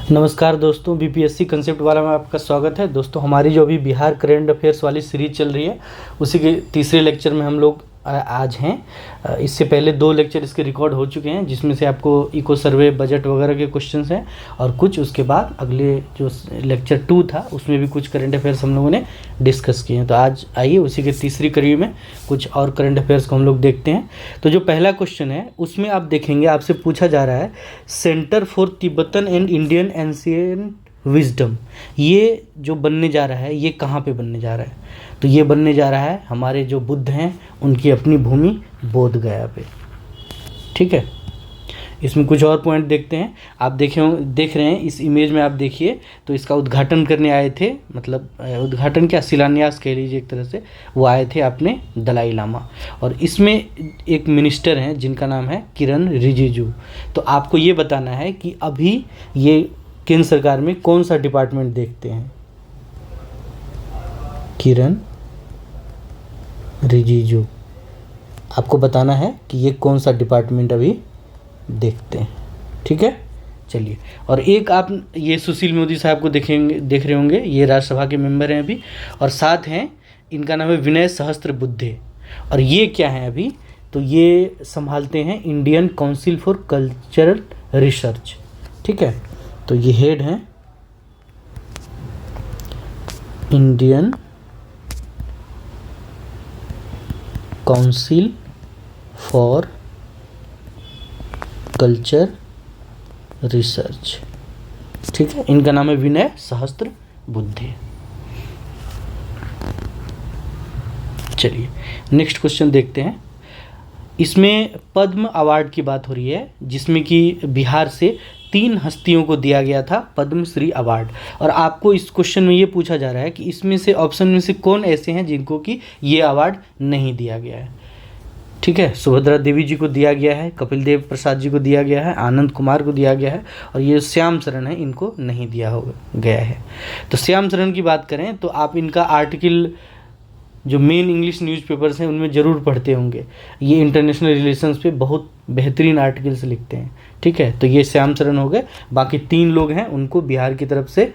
नमस्कार दोस्तों, BPSC concept वाला में आपका स्वागत है। दोस्तों, हमारी जो अभी बिहार करंट अफेयर्स वाली सीरीज चल रही है उसी के तीसरे लेक्चर में हम लोग आज हैं। इससे पहले 2 लेक्चर इसके रिकॉर्ड हो चुके हैं, जिसमें से आपको इको सर्वे, बजट वगैरह के क्वेश्चंस हैं और कुछ उसके बाद अगले जो लेक्चर 2 था उसमें भी कुछ करंट अफेयर्स हम लोगों ने डिस्कस किए हैं। तो आज आइए उसी के तीसरी कड़ी में कुछ और करंट अफेयर्स को हम लोग देखते हैं। तो जो पहला क्वेश्चन है उसमें आप देखेंगे, आपसे पूछा जा रहा है centre for Tibetan and Indian ancient wisdom, ये जो बनने जा रहा है ये कहाँ पे बनने जा रहा है? तो ये बनने जा रहा है हमारे जो बुद्ध हैं उनकी अपनी भूमि बोध गया पे। ठीक है, इसमें कुछ और पॉइंट देखते हैं। आप देख रहे हैं इस इमेज में, आप देखिए तो इसका उद्घाटन करने आए थे, मतलब उद्घाटन क्या, शिलान्यास कह लीजिए एक तरह से, वो आए थे अपने दलाई लामा। और इसमें एक मिनिस्टर हैं जिनका नाम है किरण रिजिजू। तो आपको ये बताना है कि अभी ये केंद्र सरकार में कौन सा डिपार्टमेंट देखते हैं। किरण रिजिजू, आपको बताना है कि ये कौन सा डिपार्टमेंट अभी देखते हैं। ठीक है, चलिए। और एक आप ये सुशील मोदी साहब को देख रहे होंगे, ये राज्यसभा के मेंबर हैं अभी, और साथ हैं इनका नाम है विनय सहस्त्रबुद्धे। और ये क्या है अभी? तो ये संभालते हैं Indian council for cultural research. ठीक है, तो ये हेड हैं Indian council for culture research. ठीक है, इनका नाम है विनय सहस्त्रबुद्धे। चलिए नेक्स्ट क्वेश्चन देखते हैं। इसमें पद्म अवार्ड की बात हो रही है, जिसमें कि बिहार से 3 हस्तियों को दिया गया था पद्मश्री अवार्ड। और आपको इस क्वेश्चन में ये पूछा जा रहा है कि इसमें से ऑप्शन में से कौन ऐसे हैं जिनको कि ये अवार्ड नहीं दिया गया है। ठीक है, सुभद्रा देवी जी को दिया गया है, कपिल देव प्रसाद जी को दिया गया है, आनंद कुमार को दिया गया है, और ये श्याम शरण है, इनको नहीं दिया गया है। तो श्याम शरण की बात करें तो आप इनका आर्टिकल जो मेन इंग्लिश न्यूज़पेपर्स हैं उनमें ज़रूर पढ़ते होंगे। ये इंटरनेशनल रिलेशंस पे बहुत बेहतरीन आर्टिकल्स लिखते हैं। ठीक है, तो ये श्याम शरण हो गए। बाकी 3 लोग हैं, उनको बिहार की तरफ से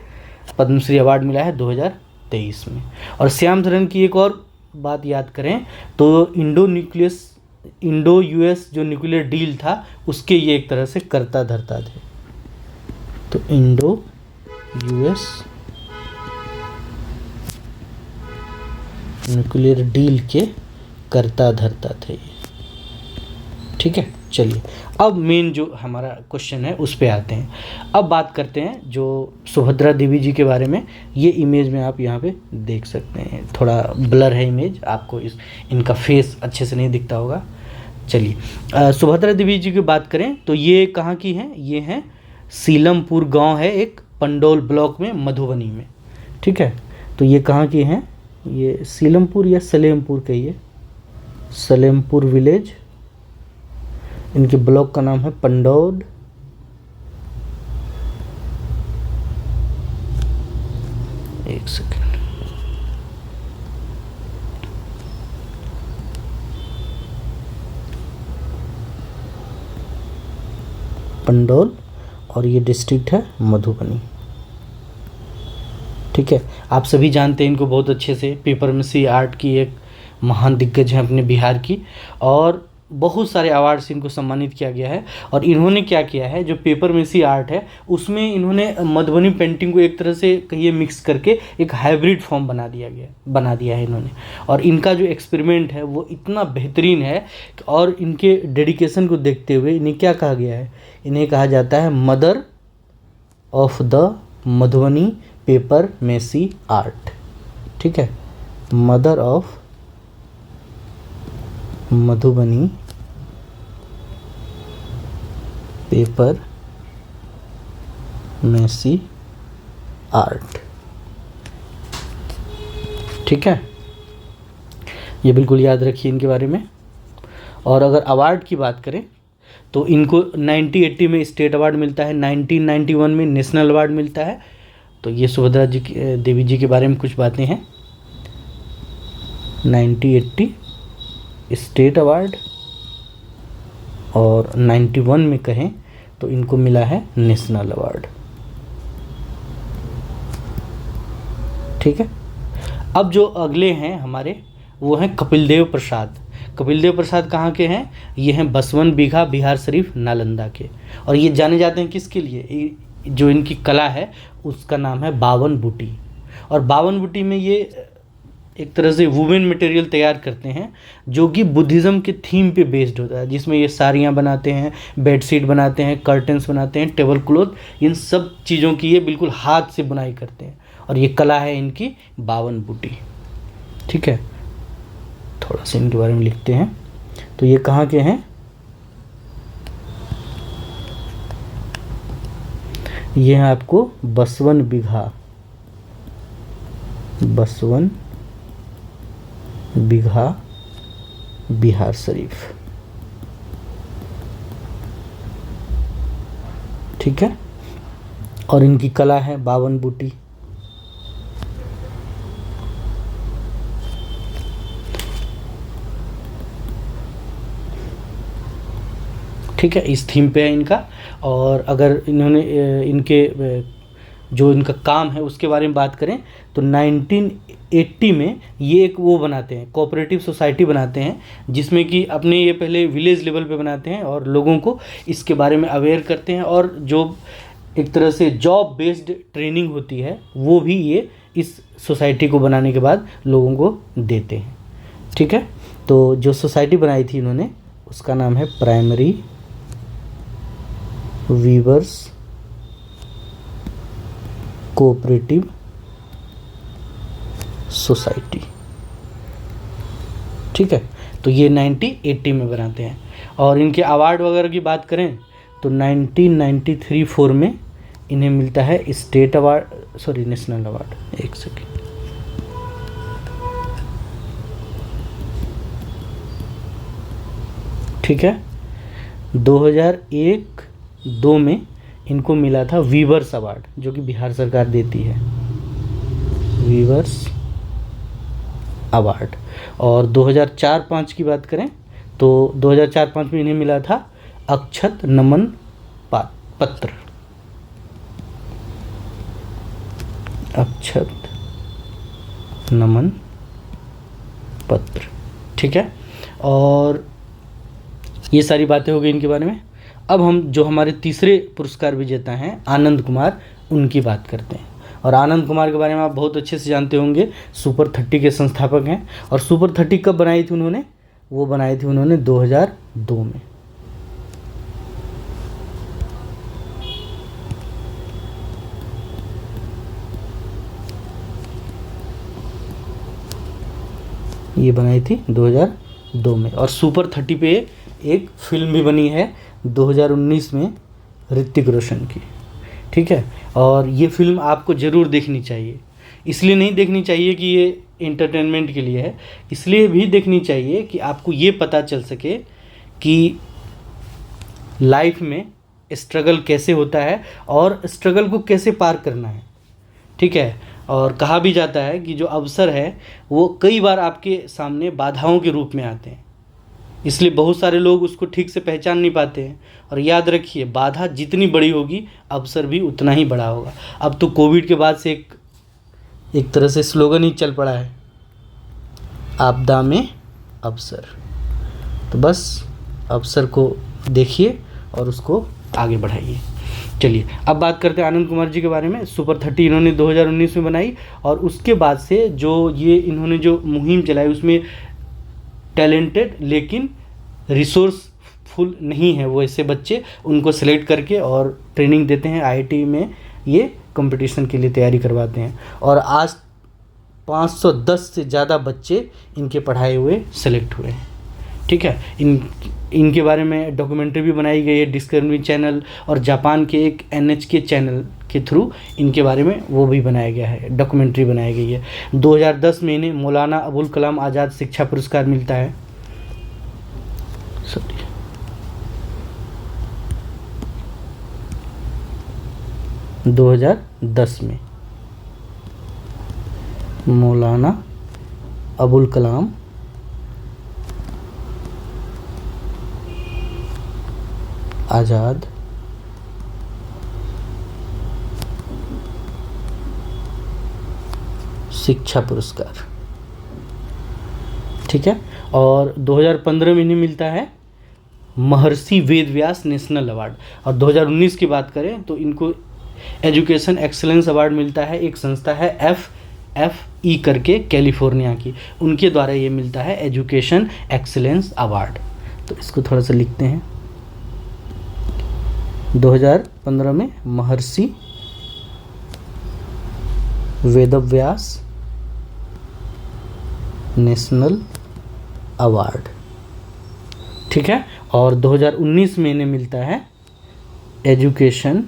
पद्मश्री अवार्ड मिला है 2023 में। और श्याम शरण की एक और बात याद करें तो इंडो यूएस जो न्यूक्लियर डील था उसके ये एक तरह से कर्ता धर्ता थे। तो इंडो यूएस न्यूक्लियर डील के कर्ता धर्ता थे ये। ठीक है, चलिए अब मेन जो हमारा क्वेश्चन है उस पे आते हैं। अब बात करते हैं जो सुभद्रा देवी जी के बारे में। ये इमेज में आप यहाँ पे देख सकते हैं, थोड़ा ब्लर है इमेज, आपको इनका फेस अच्छे से नहीं दिखता होगा। चलिए सुभद्रा देवी जी की बात करें तो ये कहाँ की हैं? ये हैं सीलमपुर गांव है एक, पंडौल ब्लॉक में, मधुबनी में। ठीक है, तो ये कहाँ की हैं? ये सीलमपुर या सलेमपुर कहिए, सलेमपुर विलेज। इनके ब्लॉक का नाम है पंडौल। एक सेकंड, पंडौल, और ये डिस्ट्रिक्ट है मधुबनी। ठीक है, आप सभी जानते हैं इनको बहुत अच्छे से। पेपर मिसी आर्ट की एक महान दिग्गज हैं अपने बिहार की, और बहुत सारे अवार्ड से इनको सम्मानित किया गया है। और इन्होंने क्या किया है, जो पेपर मिसी आर्ट है उसमें इन्होंने मधुबनी पेंटिंग को एक तरह से कहिए मिक्स करके एक हाइब्रिड फॉर्म बना दिया है इन्होंने। और इनका जो एक्सपेरिमेंट है वो इतना बेहतरीन है, और इनके डेडिकेशन को देखते हुए इन्हें क्या कहा गया है? इन्हें कहा जाता है mother of the Madhubani paper mache art. ठीक है, mother of Madhubani paper mache art. ठीक है, ये बिल्कुल याद रखिए इनके बारे में। और अगर अवार्ड की बात करें तो इनको 1980 में स्टेट अवार्ड मिलता है, 1991 में नेशनल अवार्ड मिलता है। तो ये सुभद्रा देवी जी के बारे में कुछ बातें हैं। 1980 स्टेट अवार्ड, और 91 में कहें तो इनको मिला है नेशनल अवार्ड। ठीक है। अब जो अगले हैं हमारे वो हैं कपिल देव प्रसाद। कपिल देव प्रसाद कहाँ के हैं? ये हैं बसवन बीघा, बिहार शरीफ, नालंदा के। और ये जाने जाते हैं किसके लिए? जो इनकी कला है उसका नाम है बावन बूटी। और बावन बूटी में ये एक तरह से वुमेन मटेरियल तैयार करते हैं जो कि बुद्धिज़्म के थीम पे बेस्ड होता है, जिसमें ये साड़ियाँ बनाते हैं, बेडशीट बनाते हैं, कर्टन्स बनाते हैं, टेबल क्लॉथ, इन सब चीज़ों की ये बिल्कुल हाथ से बुनाई करते हैं। और ये कला है इनकी बावन बूटी। ठीक है, थोड़ा सा इनके बारे में लिखते हैं। तो ये कहाँ के हैं? ये है आपको बसवन बीघा, बसवन बीघा, बिहार शरीफ। ठीक है, और इनकी कला है बावन बूटी। ठीक है, इस थीम पे है इनका। और अगर इन्होंने इनके जो इनका काम है उसके बारे में बात करें तो 1980 में ये एक वो बनाते हैं, कोऑपरेटिव सोसाइटी बनाते हैं, जिसमें कि अपने ये पहले विलेज लेवल पे बनाते हैं और लोगों को इसके बारे में अवेयर करते हैं। और जो एक तरह से जॉब बेस्ड ट्रेनिंग होती है वो भी ये इस सोसाइटी को बनाने के बाद लोगों को देते हैं। ठीक है, तो जो सोसाइटी बनाई थी इन्होंने उसका नाम है प्राइमरी वीवर्स कोऑपरेटिव सोसाइटी। ठीक है, तो ये 1980 में बनाते हैं। और इनके अवार्ड वगैरह की बात करें तो 1993-4 में इन्हें मिलता है state award, sorry national award. एक सेकेंड, ठीक है। 2001-2 में इनको मिला था वीवर्स अवार्ड, जो कि बिहार सरकार देती है, वीवर्स अवार्ड। और 2004-5 की बात करें तो 2004-5 में इन्हें मिला था अक्षत नमन पत्र, अक्षत नमन पत्र। ठीक है, और ये सारी बातें हो गई इनके बारे में। अब हम जो हमारे तीसरे पुरस्कार विजेता हैं आनंद कुमार, उनकी बात करते हैं। और आनंद कुमार के बारे में आप बहुत अच्छे से जानते होंगे, सुपर 30 के संस्थापक हैं। और सुपर 30 कब बनाई थी उन्होंने? वो बनाई थी उन्होंने 2002 में। ये बनाई थी 2002 में। और सुपर 30 पे एक फिल्म भी बनी है 2019 में ऋतिक रोशन की। ठीक है, और ये फिल्म आपको ज़रूर देखनी चाहिए। इसलिए नहीं देखनी चाहिए कि ये एंटरटेनमेंट के लिए है, इसलिए भी देखनी चाहिए कि आपको ये पता चल सके कि लाइफ में स्ट्रगल कैसे होता है और स्ट्रगल को कैसे पार करना है। ठीक है, और कहा भी जाता है कि जो अवसर है वो कई बार आपके सामने बाधाओं के रूप में आते हैं, इसलिए बहुत सारे लोग उसको ठीक से पहचान नहीं पाते हैं। और याद रखिए, बाधा जितनी बड़ी होगी अवसर भी उतना ही बड़ा होगा। अब तो कोविड के बाद से एक तरह से स्लोगन ही चल पड़ा है, आपदा में अवसर। तो बस अवसर को देखिए और उसको आगे बढ़ाइए। चलिए अब बात करते हैं आनंद कुमार जी के बारे में। सुपर 30 इन्होंने 2019 में बनाई और उसके बाद से जो ये इन्होंने जो मुहिम चलाई उसमें टैलेंटेड लेकिन रिसोर्सफुल नहीं है वो ऐसे बच्चे, उनको सेलेक्ट करके और ट्रेनिंग देते हैं। आईआईटी में ये कंपटीशन के लिए तैयारी करवाते हैं और आज 510 से ज़्यादा बच्चे इनके पढ़ाए हुए सेलेक्ट हुए हैं। ठीक है, इनके बारे में डॉक्यूमेंट्री भी बनाई गई है डिस्कवरी चैनल और जापान के एक NHK चैनल के थ्रू इनके बारे में वो भी बनाया गया है, डॉक्यूमेंट्री बनाई गई है। 2010 में इन्हें मौलाना अबुल कलाम आज़ाद शिक्षा पुरस्कार मिलता है। 2010 में मौलाना अबुल कलाम आज़ाद शिक्षा पुरस्कार, ठीक है। और 2015 में इन्हें मिलता है महर्षि वेदव्यास नेशनल अवार्ड। और 2019 की बात करें तो इनको एजुकेशन एक्सीलेंस अवार्ड मिलता है, एक संस्था है FFE करके कैलिफोर्निया की, उनके द्वारा ये मिलता है एजुकेशन एक्सीलेंस अवार्ड। तो इसको थोड़ा सा लिखते हैं। 2015 में महर्षि वेदव्यास नेशनल अवार्ड, ठीक है। और 2019 में इन्हें मिलता है एजुकेशन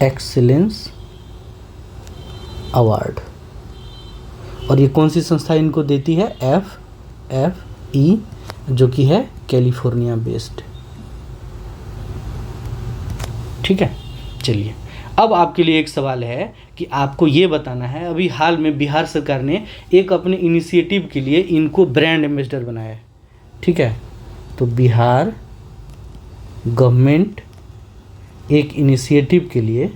एक्सीलेंस अवार्ड। और ये कौन सी संस्था इनको देती है? FFE, जो कि है कैलिफोर्निया बेस्ड, ठीक है। चलिए, अब आपके लिए एक सवाल है कि आपको ये बताना है, अभी हाल में बिहार सरकार ने एक अपने इनिशिएटिव के लिए इनको ब्रांड एम्बेसडर बनाया है, ठीक है। तो बिहार गवर्नमेंट एक इनिशिएटिव के लिए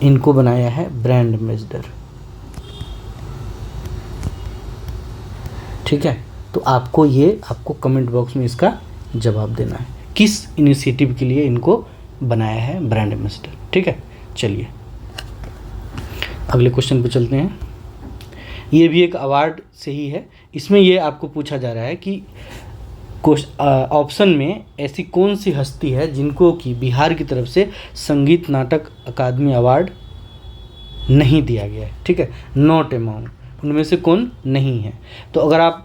इनको बनाया है ब्रांड एम्बेसडर, ठीक है। तो आपको कमेंट बॉक्स में इसका जवाब देना है, किस इनिशिएटिव के लिए इनको बनाया है ब्रांड एम्बेसडर, ठीक है। चलिए अगले क्वेश्चन पे चलते हैं। ये भी एक अवार्ड से ही है। इसमें ये आपको पूछा जा रहा है कि ऑप्शन में ऐसी कौन सी हस्ती है जिनको कि बिहार की तरफ से संगीत नाटक अकादमी अवार्ड नहीं दिया गया है, ठीक है, नॉट अमाउंट, उनमें से कौन नहीं है। तो अगर आप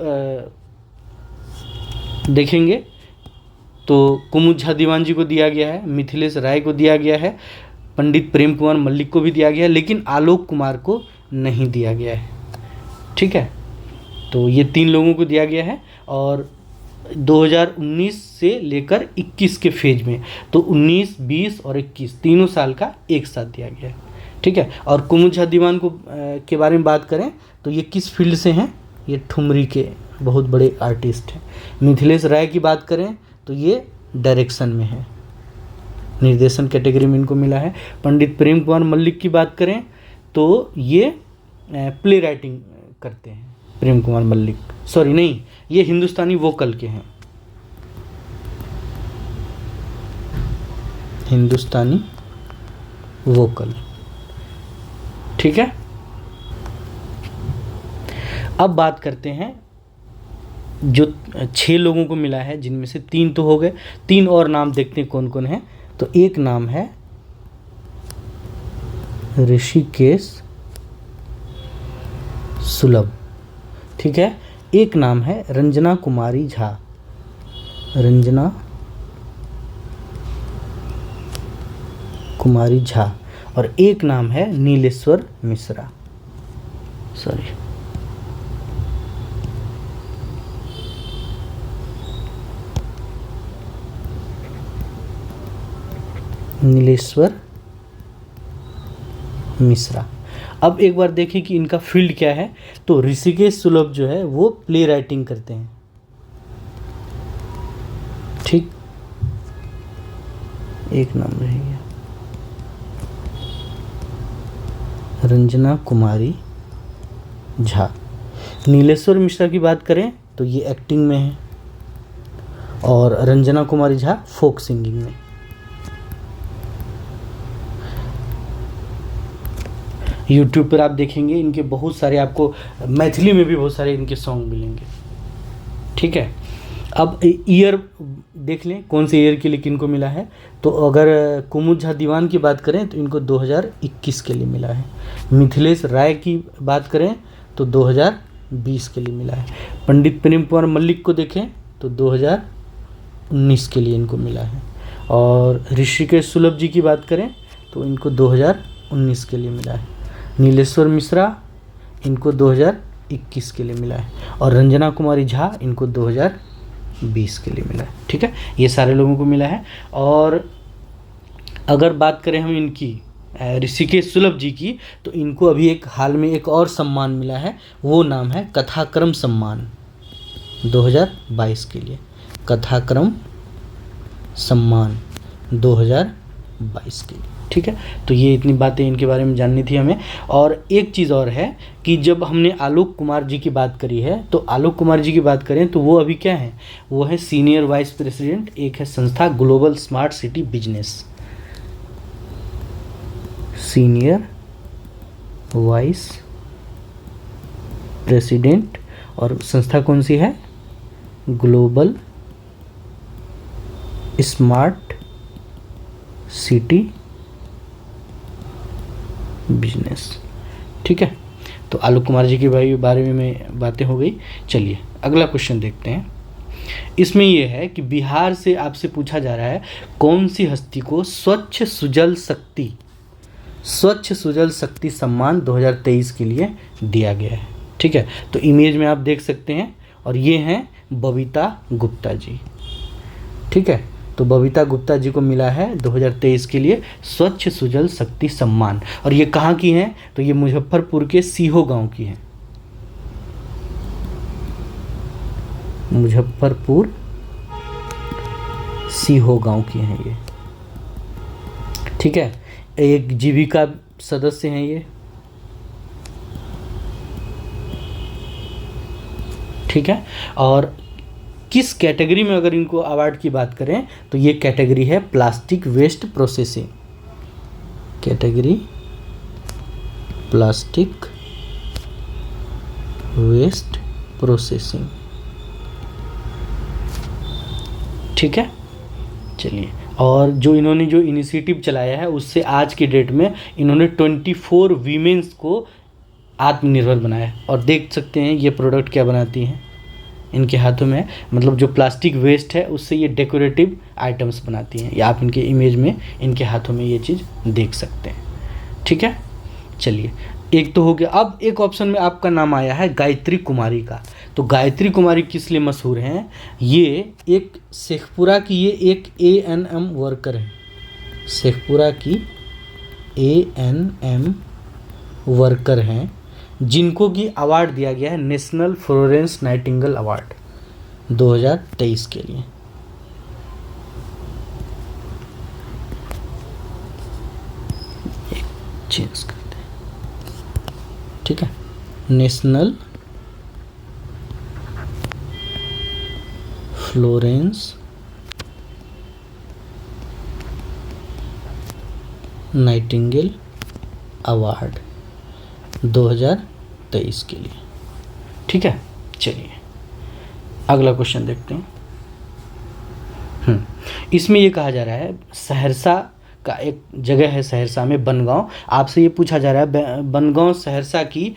देखेंगे तो कुमुद झा दीवान जी को दिया गया है, मिथिलेश राय को दिया गया है, पंडित प्रेम कुमार मल्लिक को भी दिया गया है, लेकिन आलोक कुमार को नहीं दिया गया है, ठीक है। तो ये 3 लोगों को दिया गया है और 2019 से लेकर 21 के फेज में, तो 19, 20 और 21 तीनों साल का एक साथ दिया गया है, ठीक है। और कुमुद झा दीवान को के बारे में बात करें तो ये किस फील्ड से हैं? ये ठुमरी के बहुत बड़े आर्टिस्ट हैं। मिथिलेश राय की बात करें तो ये डायरेक्शन में है, निर्देशन कैटेगरी में इनको मिला है। पंडित प्रेम कुमार मल्लिक की बात करें तो ये प्ले राइटिंग करते हैं, प्रेम कुमार मल्लिक, सॉरी नहीं, ये हिंदुस्तानी वोकल के हैं, हिंदुस्तानी वोकल, ठीक है। अब बात करते हैं जो 6 लोगों को मिला है, जिनमें से 3 तो हो गए, 3 और नाम देखते हैं कौन कौन है। तो एक नाम है ऋषिकेश सुलभ, ठीक है। एक नाम है रंजना कुमारी झा, रंजना कुमारी झा, और एक नाम है नीलेश्वर मिश्रा, सॉरी नीलेश्वर मिश्रा। अब एक बार देखिए कि इनका फील्ड क्या है। तो ऋषिकेश सुलभ जो है वो प्ले राइटिंग करते हैं, ठीक, एक नाम रह गया, रंजना कुमारी झा। नीलेश्वर मिश्रा की बात करें तो ये एक्टिंग में है और रंजना कुमारी झा फोक सिंगिंग में। यूट्यूब पर आप देखेंगे इनके बहुत सारे, आपको मैथिली में भी बहुत सारे इनके सॉन्ग मिलेंगे, ठीक है। अब ईयर देख लें कौन से ईयर के लिए किनको मिला है। तो अगर कुमुद झा दीवान की बात करें तो इनको 2021 के लिए मिला है। मिथिलेश राय की बात करें तो 2020 के लिए मिला है। पंडित प्रेम कुमार मल्लिक को देखें तो 2019 के लिए इनको मिला है। और ऋषिकेश सुलभ जी की बात करें तो इनको 2019 के लिए मिला है। नीलेश्वर मिश्रा इनको 2021 के लिए मिला है और रंजना कुमारी झा इनको 2020 के लिए मिला है, ठीक है। ये सारे लोगों को मिला है। और अगर बात करें हम इनकी ऋषिकेश सुलभ जी की, तो इनको अभी एक हाल में एक और सम्मान मिला है, वो नाम है कथाक्रम सम्मान 2022 के लिए, कथाक्रम सम्मान 2022 के लिए, ठीक है, तो ये इतनी बातें इनके बारे में जाननी थी हमें। और एक चीज़ और है कि जब हमने आलोक कुमार जी की बात करी है, तो आलोक कुमार जी की बात करें तो वो अभी क्या है, वो है सीनियर वाइस प्रेसिडेंट, एक है संस्था global smart city business, senior vice president, और संस्था कौन सी है, ग्लोबल स्मार्ट सिटी बिजनेस। ठीक है, तो आलोक कुमार जी के बारे में बातें हो गई। चलिए अगला क्वेश्चन देखते हैं। इसमें यह है कि बिहार से आपसे पूछा जा रहा है कौन सी हस्ती को स्वच्छ सुजल शक्ति सम्मान 2023 के लिए दिया गया है। ठीक है, तो इमेज में आप देख सकते हैं, और ये हैं बबीता गुप्ता जी। ठीक है, तो बबीता गुप्ता जी को मिला है 2023 के लिए स्वच्छ सुजल शक्ति सम्मान। और ये कहाँ की हैं, तो ये मुजफ्फरपुर के सीहो गांव की हैं, मुजफ्फरपुर सीहो गांव की हैं ये। ठीक है, एक जीविका सदस्य हैं ये। ठीक है, और किस कैटेगरी में अगर इनको अवार्ड की बात करें तो ये कैटेगरी है plastic waste processing, category plastic waste processing. ठीक है, चलिए, और जो इन्होंने जो इनिशिएटिव चलाया है उससे आज की डेट में इन्होंने 24 वीमेंस को आत्मनिर्भर बनाया है। और देख सकते हैं ये प्रोडक्ट क्या बनाती हैं, इनके हाथों में, मतलब जो प्लास्टिक वेस्ट है उससे ये डेकोरेटिव आइटम्स बनाती हैं, या आप इनके इमेज में इनके हाथों में ये चीज़ देख सकते हैं। ठीक है, चलिए, एक तो हो गया। अब एक ऑप्शन में आपका नाम आया है गायत्री कुमारी का। तो गायत्री कुमारी किस लिए मशहूर हैं, ये एक शेखपुरा की ये एक ANM वर्कर हैं, शेखपुरा की ANM वर्कर हैं, जिनको की अवार्ड दिया गया है नेशनल फ्लोरेंस नाइटिंगेल अवार्ड 2023 के लिए। चेंज करते हैं। ठीक है, नेशनल फ्लोरेंस नाइटिंगेल अवार्ड 2023 के लिए। ठीक है, चलिए अगला क्वेश्चन देखते हैं। इसमें ये कहा जा रहा है सहरसा का एक जगह है, सहरसा में बनगांव। आपसे ये पूछा जा रहा है बनगांव सहरसा की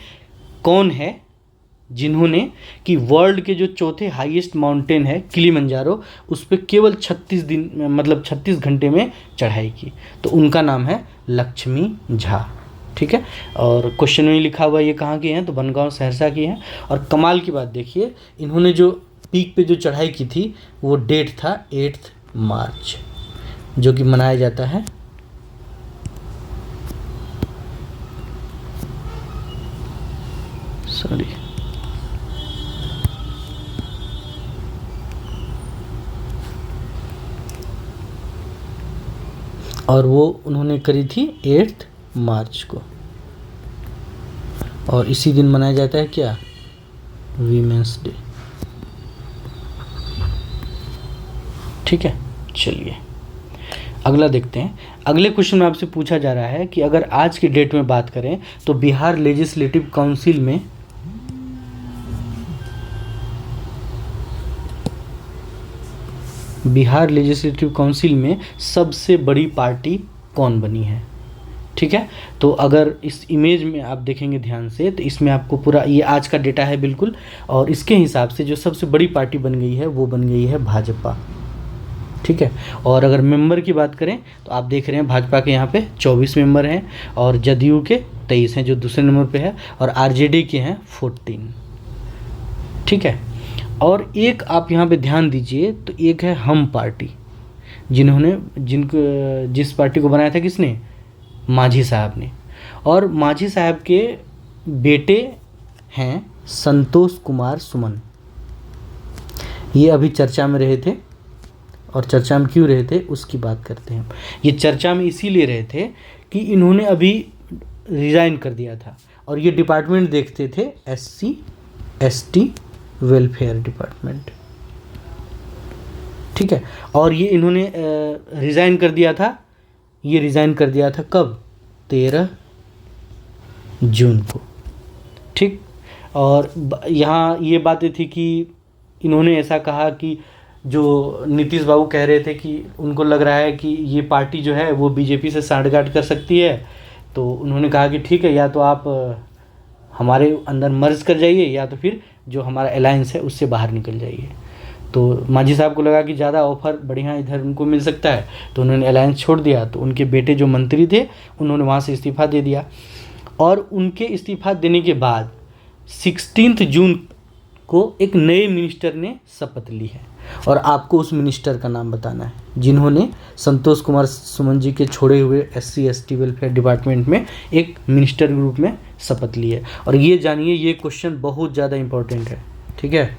कौन है जिन्होंने कि वर्ल्ड के जो चौथे हाईएस्ट माउंटेन है किलिमंजारो, उस पर केवल 36 घंटे में चढ़ाई की। तो उनका नाम है लक्ष्मी झा। ठीक है, और क्वेश्चन में लिखा हुआ ये कहाँ की हैं, तो बनगांव सहरसा की हैं। और कमाल की बात देखिए, इन्होंने जो पीक पे जो चढ़ाई की थी वो डेट था 8 मार्च, जो कि मनाया जाता है और वो उन्होंने करी थी 8 मार्च को, और इसी दिन मनाया जाता है क्या, वीमेंस डे। ठीक है, चलिए अगला देखते हैं। अगले क्वेश्चन में आपसे पूछा जा रहा है कि अगर आज की डेट में बात करें तो बिहार लेजिस्लेटिव काउंसिल में सबसे बड़ी पार्टी कौन बनी है। ठीक है, तो अगर इस इमेज में आप देखेंगे ध्यान से तो इसमें आपको पूरा ये आज का डेटा है बिल्कुल, और इसके हिसाब से जो सबसे बड़ी पार्टी बन गई है वो बन गई है भाजपा। ठीक है, और अगर मेंबर की बात करें तो आप देख रहे हैं भाजपा के यहाँ पे 24 मेंबर हैं, और जदयू के 23 हैं जो दूसरे नंबर पे है, और आरजेडी के हैं 14। ठीक है, और एक आप यहाँ पे ध्यान दीजिए, तो एक है हम पार्टी, जिस पार्टी को बनाया था किसने, माझी साहब ने। और माझी साहब के बेटे हैं संतोष कुमार सुमन, ये अभी चर्चा में रहे थे, और चर्चा में क्यों रहे थे उसकी बात करते हैं। ये चर्चा में इसीलिए रहे थे कि इन्होंने अभी रिज़ाइन कर दिया था और ये डिपार्टमेंट देखते थे SC ST वेलफेयर डिपार्टमेंट, ठीक है। और ये इन्होंने रिज़ाइन कर दिया था, ये रिज़ाइन कर दिया था कब? 13 जून को, ठीक। और यहाँ ये बातें थी कि इन्होंने ऐसा कहा कि जो नीतीश बाबू कह रहे थे कि उनको लग रहा है कि ये पार्टी जो है वो बीजेपी से सांठगांठ कर सकती है, तो उन्होंने कहा कि ठीक है, या तो आप हमारे अंदर मर्ज कर जाइए या तो फिर जो हमारा अलायंस है उससे बाहर निकल जाइए। तो मांझी साहब को लगा कि ज़्यादा ऑफर बढ़िया इधर उनको मिल सकता है, तो उन्होंने अलायंस छोड़ दिया। तो उनके बेटे जो मंत्री थे उन्होंने वहाँ से इस्तीफ़ा दे दिया और उनके इस्तीफ़ा देने के बाद 16 जून को एक नए मिनिस्टर ने शपथ ली है और आपको उस मिनिस्टर का नाम बताना है जिन्होंने संतोष कुमार सुमन जी के छोड़े हुए SC ST वेलफेयर डिपार्टमेंट में एक मिनिस्टर के रूप में शपथ ली है। और ये जानिए, ये क्वेश्चन बहुत ज़्यादा इम्पोर्टेंट है, ठीक है।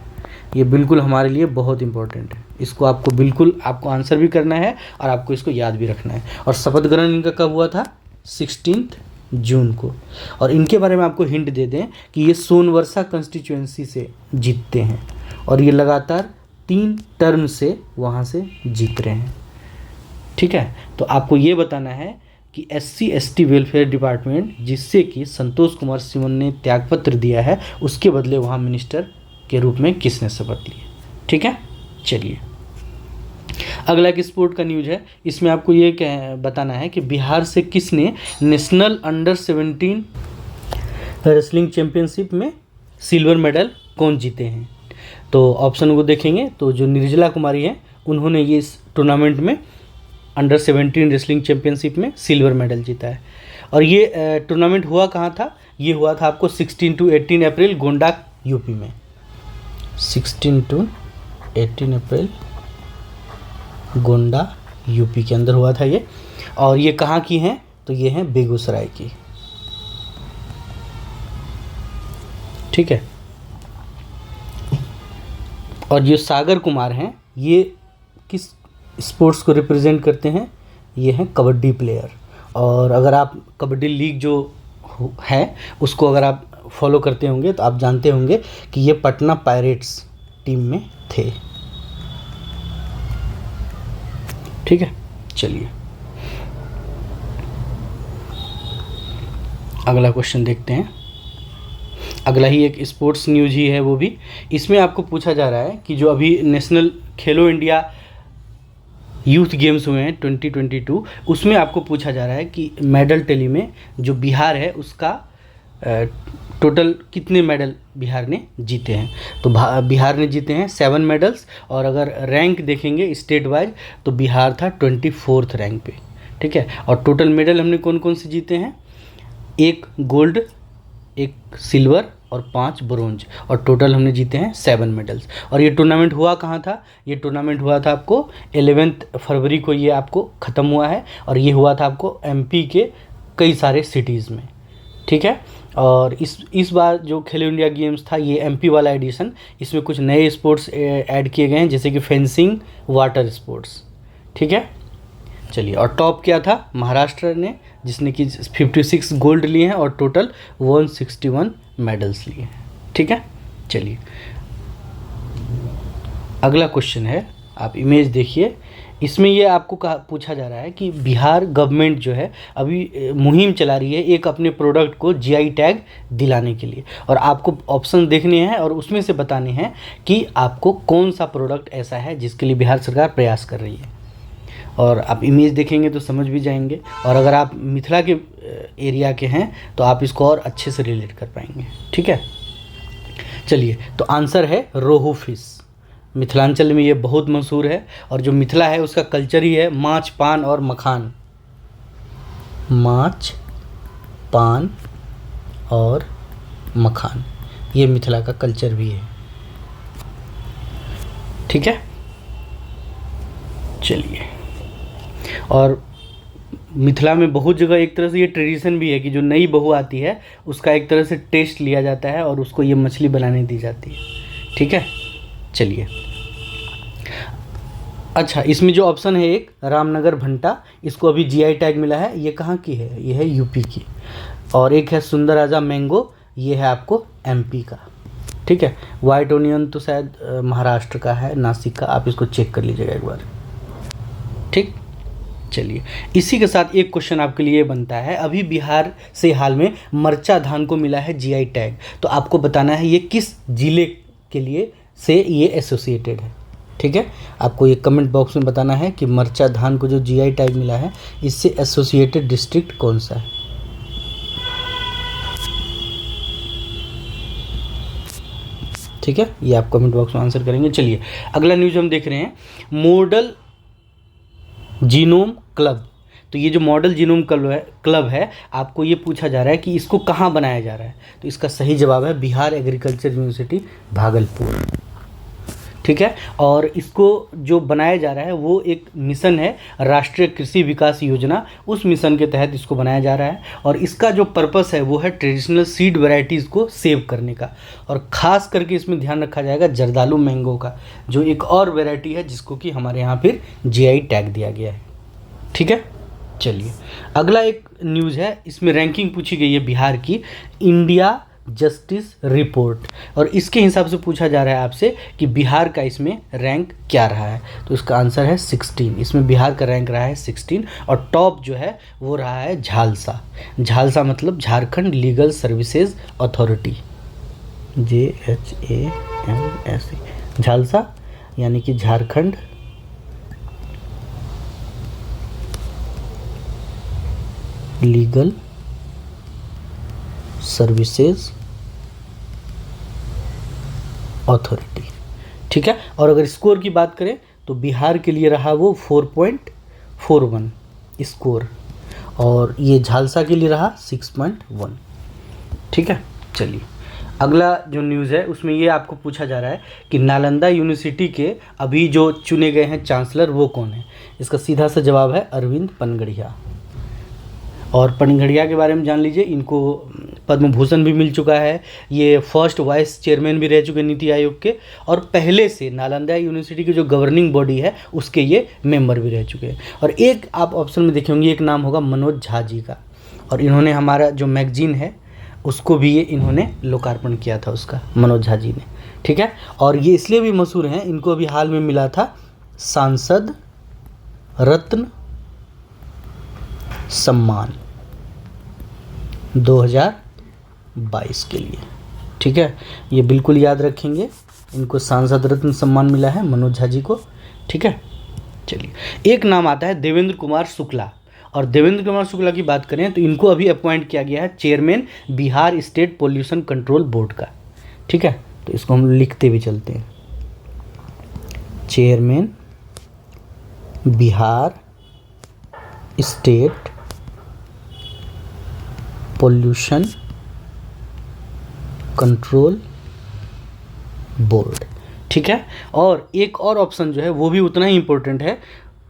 ये बिल्कुल हमारे लिए बहुत इंपॉर्टेंट है, इसको आपको बिल्कुल आपको आंसर भी करना है और आपको इसको याद भी रखना है। और शपथ ग्रहण इनका कब हुआ था? 16 जून को। और इनके बारे में आपको हिंट दे दें कि ये सोनवर्षा कंस्टिट्यूएंसी से जीतते हैं और ये लगातार 3 टर्म से वहाँ से जीत रहे हैं, ठीक है। तो आपको ये बताना है कि SC ST वेलफेयर डिपार्टमेंट जिससे कि संतोष कुमार सुमन ने त्यागपत्र दिया है, उसके बदले वहाँ मिनिस्टर के रूप में किसने शपथ ली, ठीक है। चलिए अगला एक स्पोर्ट का न्यूज़ है, इसमें आपको ये बताना है कि बिहार से किसने नेशनल अंडर 17 रेसलिंग चैंपियनशिप में सिल्वर मेडल कौन जीते हैं। तो ऑप्शन को देखेंगे तो जो निर्जला कुमारी हैं उन्होंने ये इस टूर्नामेंट में अंडर 17 रेसलिंग चैंपियनशिप में सिल्वर मेडल जीता है। और ये टूर्नामेंट हुआ कहाँ था? ये हुआ था आपको 16 to 18 अप्रैल गोंडा यूपी में, 16 to 18 अप्रैल गोंडा यूपी के अंदर हुआ था ये। और ये कहाँ की हैं? तो ये हैं बेगूसराय की, ठीक है। और ये सागर कुमार हैं, ये किस स्पोर्ट्स को रिप्रेजेंट करते हैं? ये हैं कबड्डी प्लेयर। और अगर आप कबड्डी लीग जो है उसको अगर आप फॉलो करते होंगे तो आप जानते होंगे कि ये पटना पायरेट्स टीम में थे, ठीक है। चलिए अगला क्वेश्चन देखते हैं। अगला ही एक स्पोर्ट्स न्यूज़ ही है वो भी। इसमें आपको पूछा जा रहा है कि जो अभी नेशनल खेलो इंडिया यूथ गेम्स हुए हैं 2022, उसमें आपको पूछा जा रहा है कि मेडल टैली में जो बिहार है उसका टोटल कितने मेडल बिहार ने जीते हैं। तो बिहार ने जीते हैं 7 मेडल्स। और अगर रैंक देखेंगे स्टेट वाइज तो बिहार था 24th रैंक पे, ठीक है। और टोटल मेडल हमने कौन कौन से जीते हैं? 1 गोल्ड, 1 सिल्वर और 5 ब्रोंज, और टोटल हमने जीते हैं 7 मेडल्स। और ये टूर्नामेंट हुआ कहाँ था? ये टूर्नामेंट हुआ था आपको 11 फरवरी को ये आपको ख़त्म हुआ है और ये हुआ था आपको MP के कई सारे सिटीज़ में, ठीक है। और इस बार जो खेलो इंडिया गेम्स था ये MP वाला एडिशन, इसमें कुछ नए स्पोर्ट्स ऐड किए गए हैं जैसे कि फेंसिंग, वाटर स्पोर्ट्स, ठीक है। चलिए, और टॉप क्या था? महाराष्ट्र ने, जिसने कि 56 गोल्ड लिए हैं और टोटल 161 मेडल्स लिए हैं, ठीक है। चलिए अगला क्वेश्चन है, आप इमेज देखिए। इसमें ये आपको पूछा जा रहा है कि बिहार गवर्नमेंट जो है अभी मुहिम चला रही है एक अपने प्रोडक्ट को GI टैग दिलाने के लिए, और आपको ऑप्शन देखने हैं और उसमें से बताने हैं कि आपको कौन सा प्रोडक्ट ऐसा है जिसके लिए बिहार सरकार प्रयास कर रही है। और आप इमेज देखेंगे तो समझ भी जाएंगे, और अगर आप मिथिला के एरिया के हैं तो आप इसको और अच्छे से रिलेट कर पाएंगे, ठीक है। चलिए, तो आंसर है रोहू फिश। मिथिलांचल में ये बहुत मशहूर है, और जो मिथिला है उसका कल्चर ही है माछ, पान और मखान। माछ, पान और मखान, ये मिथिला का कल्चर भी है, ठीक है। चलिए, और मिथिला में बहुत जगह एक तरह से ये ट्रेडिशन भी है कि जो नई बहू आती है उसका एक तरह से टेस्ट लिया जाता है और उसको ये मछली बनाने दी जाती है, ठीक है। चलिए अच्छा, इसमें जो ऑप्शन है एक रामनगर भंटा, इसको अभी जीआई टैग मिला है, ये कहाँ की है? ये है यूपी की। और एक है सुंदर राजा मैंगो, ये है आपको एमपी का। ठीक है, वाइट ओनियन तो शायद महाराष्ट्र का है, नासिक का। आप इसको चेक कर लीजिएगा एक बार। ठीक, चलिए इसी के साथ एक क्वेश्चन आपके लिए बनता है, अभी बिहार से हाल में मरचा धान को मिला है जीआई टैग, तो आपको बताना है ये किस जिले के लिए से ये एसोसिएटेड है। ठीक है, आपको ये कमेंट बॉक्स में बताना है कि मरचा धान को जो जीआई टैग मिला है इससे एसोसिएटेड डिस्ट्रिक्ट कौन सा है। ठीक है, ये आप कमेंट बॉक्स में आंसर करेंगे। चलिए अगला न्यूज़ हम देख रहे हैं, मॉडल जीनोम क्लब। तो ये जो मॉडल जीनोम क्लब है, आपको ये पूछा जा रहा है कि इसको कहाँ बनाया जा रहा है, तो इसका सही जवाब है बिहार एग्रीकल्चर यूनिवर्सिटी भागलपुर। ठीक है, और इसको जो बनाया जा रहा है वो एक मिशन है, राष्ट्रीय कृषि विकास योजना, उस मिशन के तहत इसको बनाया जा रहा है। और इसका जो पर्पस है वो है ट्रेडिशनल सीड वैरायटीज़ को सेव करने का, और ख़ास करके इसमें ध्यान रखा जाएगा जर्दालू मैंगो का, जो एक और वैरायटी है जिसको कि हमारे यहाँ फिर जीआई टैग दिया गया है। ठीक है, चलिए अगला एक न्यूज़ है, इसमें रैंकिंग पूछी गई है बिहार की, इंडिया जस्टिस रिपोर्ट, और इसके हिसाब से पूछा जा रहा है आपसे कि बिहार का इसमें रैंक क्या रहा है, तो इसका आंसर है 16। इसमें बिहार का रैंक रहा है 16, और टॉप जो है वो रहा है झालसा। झालसा मतलब Jharkhand legal services authority, JHAMSE, Jhalsa यानी कि झारखंड लीगल सर्विसेज अथॉरिटी। ठीक है, और अगर स्कोर की बात करें तो बिहार के लिए रहा वो 4.41 स्कोर, और ये झालसा के लिए रहा 6.1। ठीक है, चलिए अगला जो न्यूज़ है उसमें ये आपको पूछा जा रहा है कि नालंदा यूनिवर्सिटी के अभी जो चुने गए हैं चांसलर वो कौन है। इसका सीधा सा जवाब है अरविंद पनगड़िया। और पनगड़िया के बारे में जान लीजिए, इनको पद्म भूषण भी मिल चुका है, ये फर्स्ट वाइस चेयरमैन भी रह चुके हैं नीति आयोग के, और पहले से नालंदा यूनिवर्सिटी की जो गवर्निंग बॉडी है उसके ये मेंबर भी रह चुके हैं। और एक आप ऑप्शन में देखे होंगे, एक नाम होगा मनोज झा जी का, और इन्होंने हमारा जो मैगजीन है उसको भी ये इन्होंने लोकार्पण किया था उसका, मनोज झा जी ने। ठीक है, और ये इसलिए भी मशहूर हैं, इनको अभी हाल में मिला था सांसद रत्न सम्मान 2022 के लिए। ठीक है, ये बिल्कुल याद रखेंगे, इनको सांसद रत्न सम्मान मिला है मनोज झा जी को। ठीक है, चलिए एक नाम आता है देवेंद्र कुमार शुक्ला, और देवेंद्र कुमार शुक्ला की बात करें तो इनको अभी अपॉइंट किया गया है chairman Bihar state pollution control board का। ठीक है, तो इसको हम लिखते भी चलते हैं, chairman Bihar state pollution control board. ठीक है, और एक और ऑप्शन जो है वो भी उतना ही इम्पोर्टेंट है,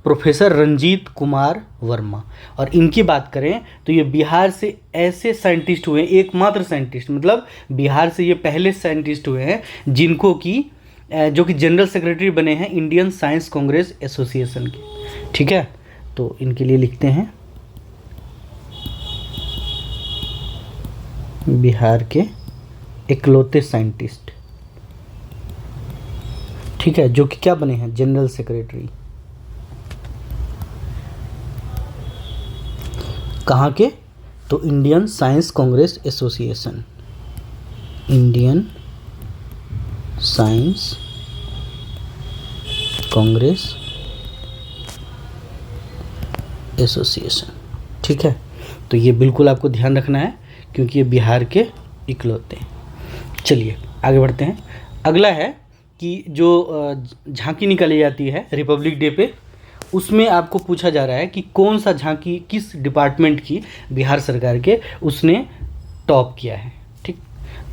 प्रोफेसर रंजीत कुमार वर्मा। और इनकी बात करें तो ये बिहार से ऐसे साइंटिस्ट हुए हैं, एकमात्र साइंटिस्ट, मतलब बिहार से ये पहले साइंटिस्ट हुए हैं जिनको कि जो कि जनरल सेक्रेटरी बने हैं इंडियन साइंस कांग्रेस एसोसिएशन के। ठीक है, तो इनके लिए लिखते हैं बिहार के इकलौते साइंटिस्ट। ठीक है, जो कि क्या बने हैं, जनरल सेक्रेटरी। कहाँ के, तो Indian science Congress association, Indian science Congress association. ठीक है, तो ये बिल्कुल आपको ध्यान रखना है क्योंकि ये बिहार के इकलौते हैं। चलिए आगे बढ़ते हैं। अगला है कि जो झांकी निकाली जाती है रिपब्लिक डे पे, उसमें आपको पूछा जा रहा है कि कौन सा झांकी किस डिपार्टमेंट की बिहार सरकार के उसने टॉप किया है। ठीक,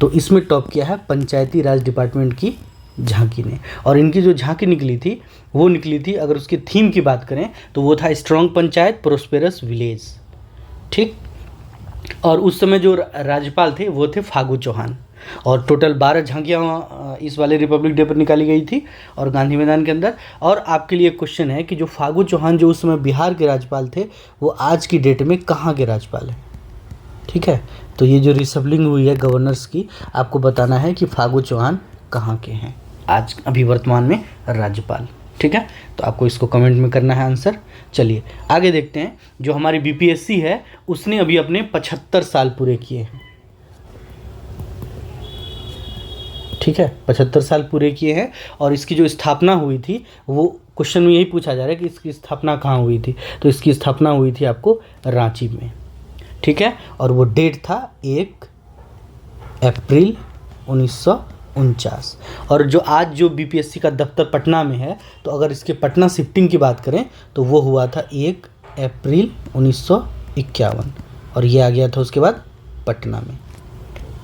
तो इसमें टॉप किया है पंचायती राज डिपार्टमेंट की झांकी ने, और इनकी जो झांकी निकली थी वो निकली थी, अगर उसकी थीम की बात करें तो वो था स्ट्रॉन्ग पंचायत प्रोस्पेरस विलेज। ठीक, और उस समय जो राज्यपाल थे वो थे फागू चौहान। और टोटल 12 झांकियाँ इस वाले रिपब्लिक डे पर निकाली गई थी और गांधी मैदान के अंदर। और आपके लिए क्वेश्चन है कि जो फागू चौहान जो उस समय बिहार के राज्यपाल थे वो आज की डेट में कहाँ के राज्यपाल हैं। ठीक है, तो ये जो रिशफलिंग हुई है गवर्नर्स की, आपको बताना है कि फागू चौहान कहाँ के हैं आज अभी वर्तमान में राज्यपाल। ठीक है, तो आपको इसको कमेंट में करना है आंसर। चलिए आगे देखते हैं। जो हमारी बीपीएससी है उसने अभी अपने 75 साल पूरे किए हैं। ठीक है, 75 साल पूरे किए हैं। और इसकी जो स्थापना हुई थी वो क्वेश्चन में यही पूछा जा रहा है कि इसकी स्थापना कहाँ हुई थी। तो इसकी स्थापना हुई थी आपको रांची में। ठीक है, और वो डेट था 1 अप्रैल 1949। और जो आज जो बीपीएससी का दफ्तर पटना में है, तो अगर इसके पटना शिफ्टिंग की बात करें तो वो हुआ था 1 अप्रैल 1951 और ये आ गया था उसके बाद पटना में।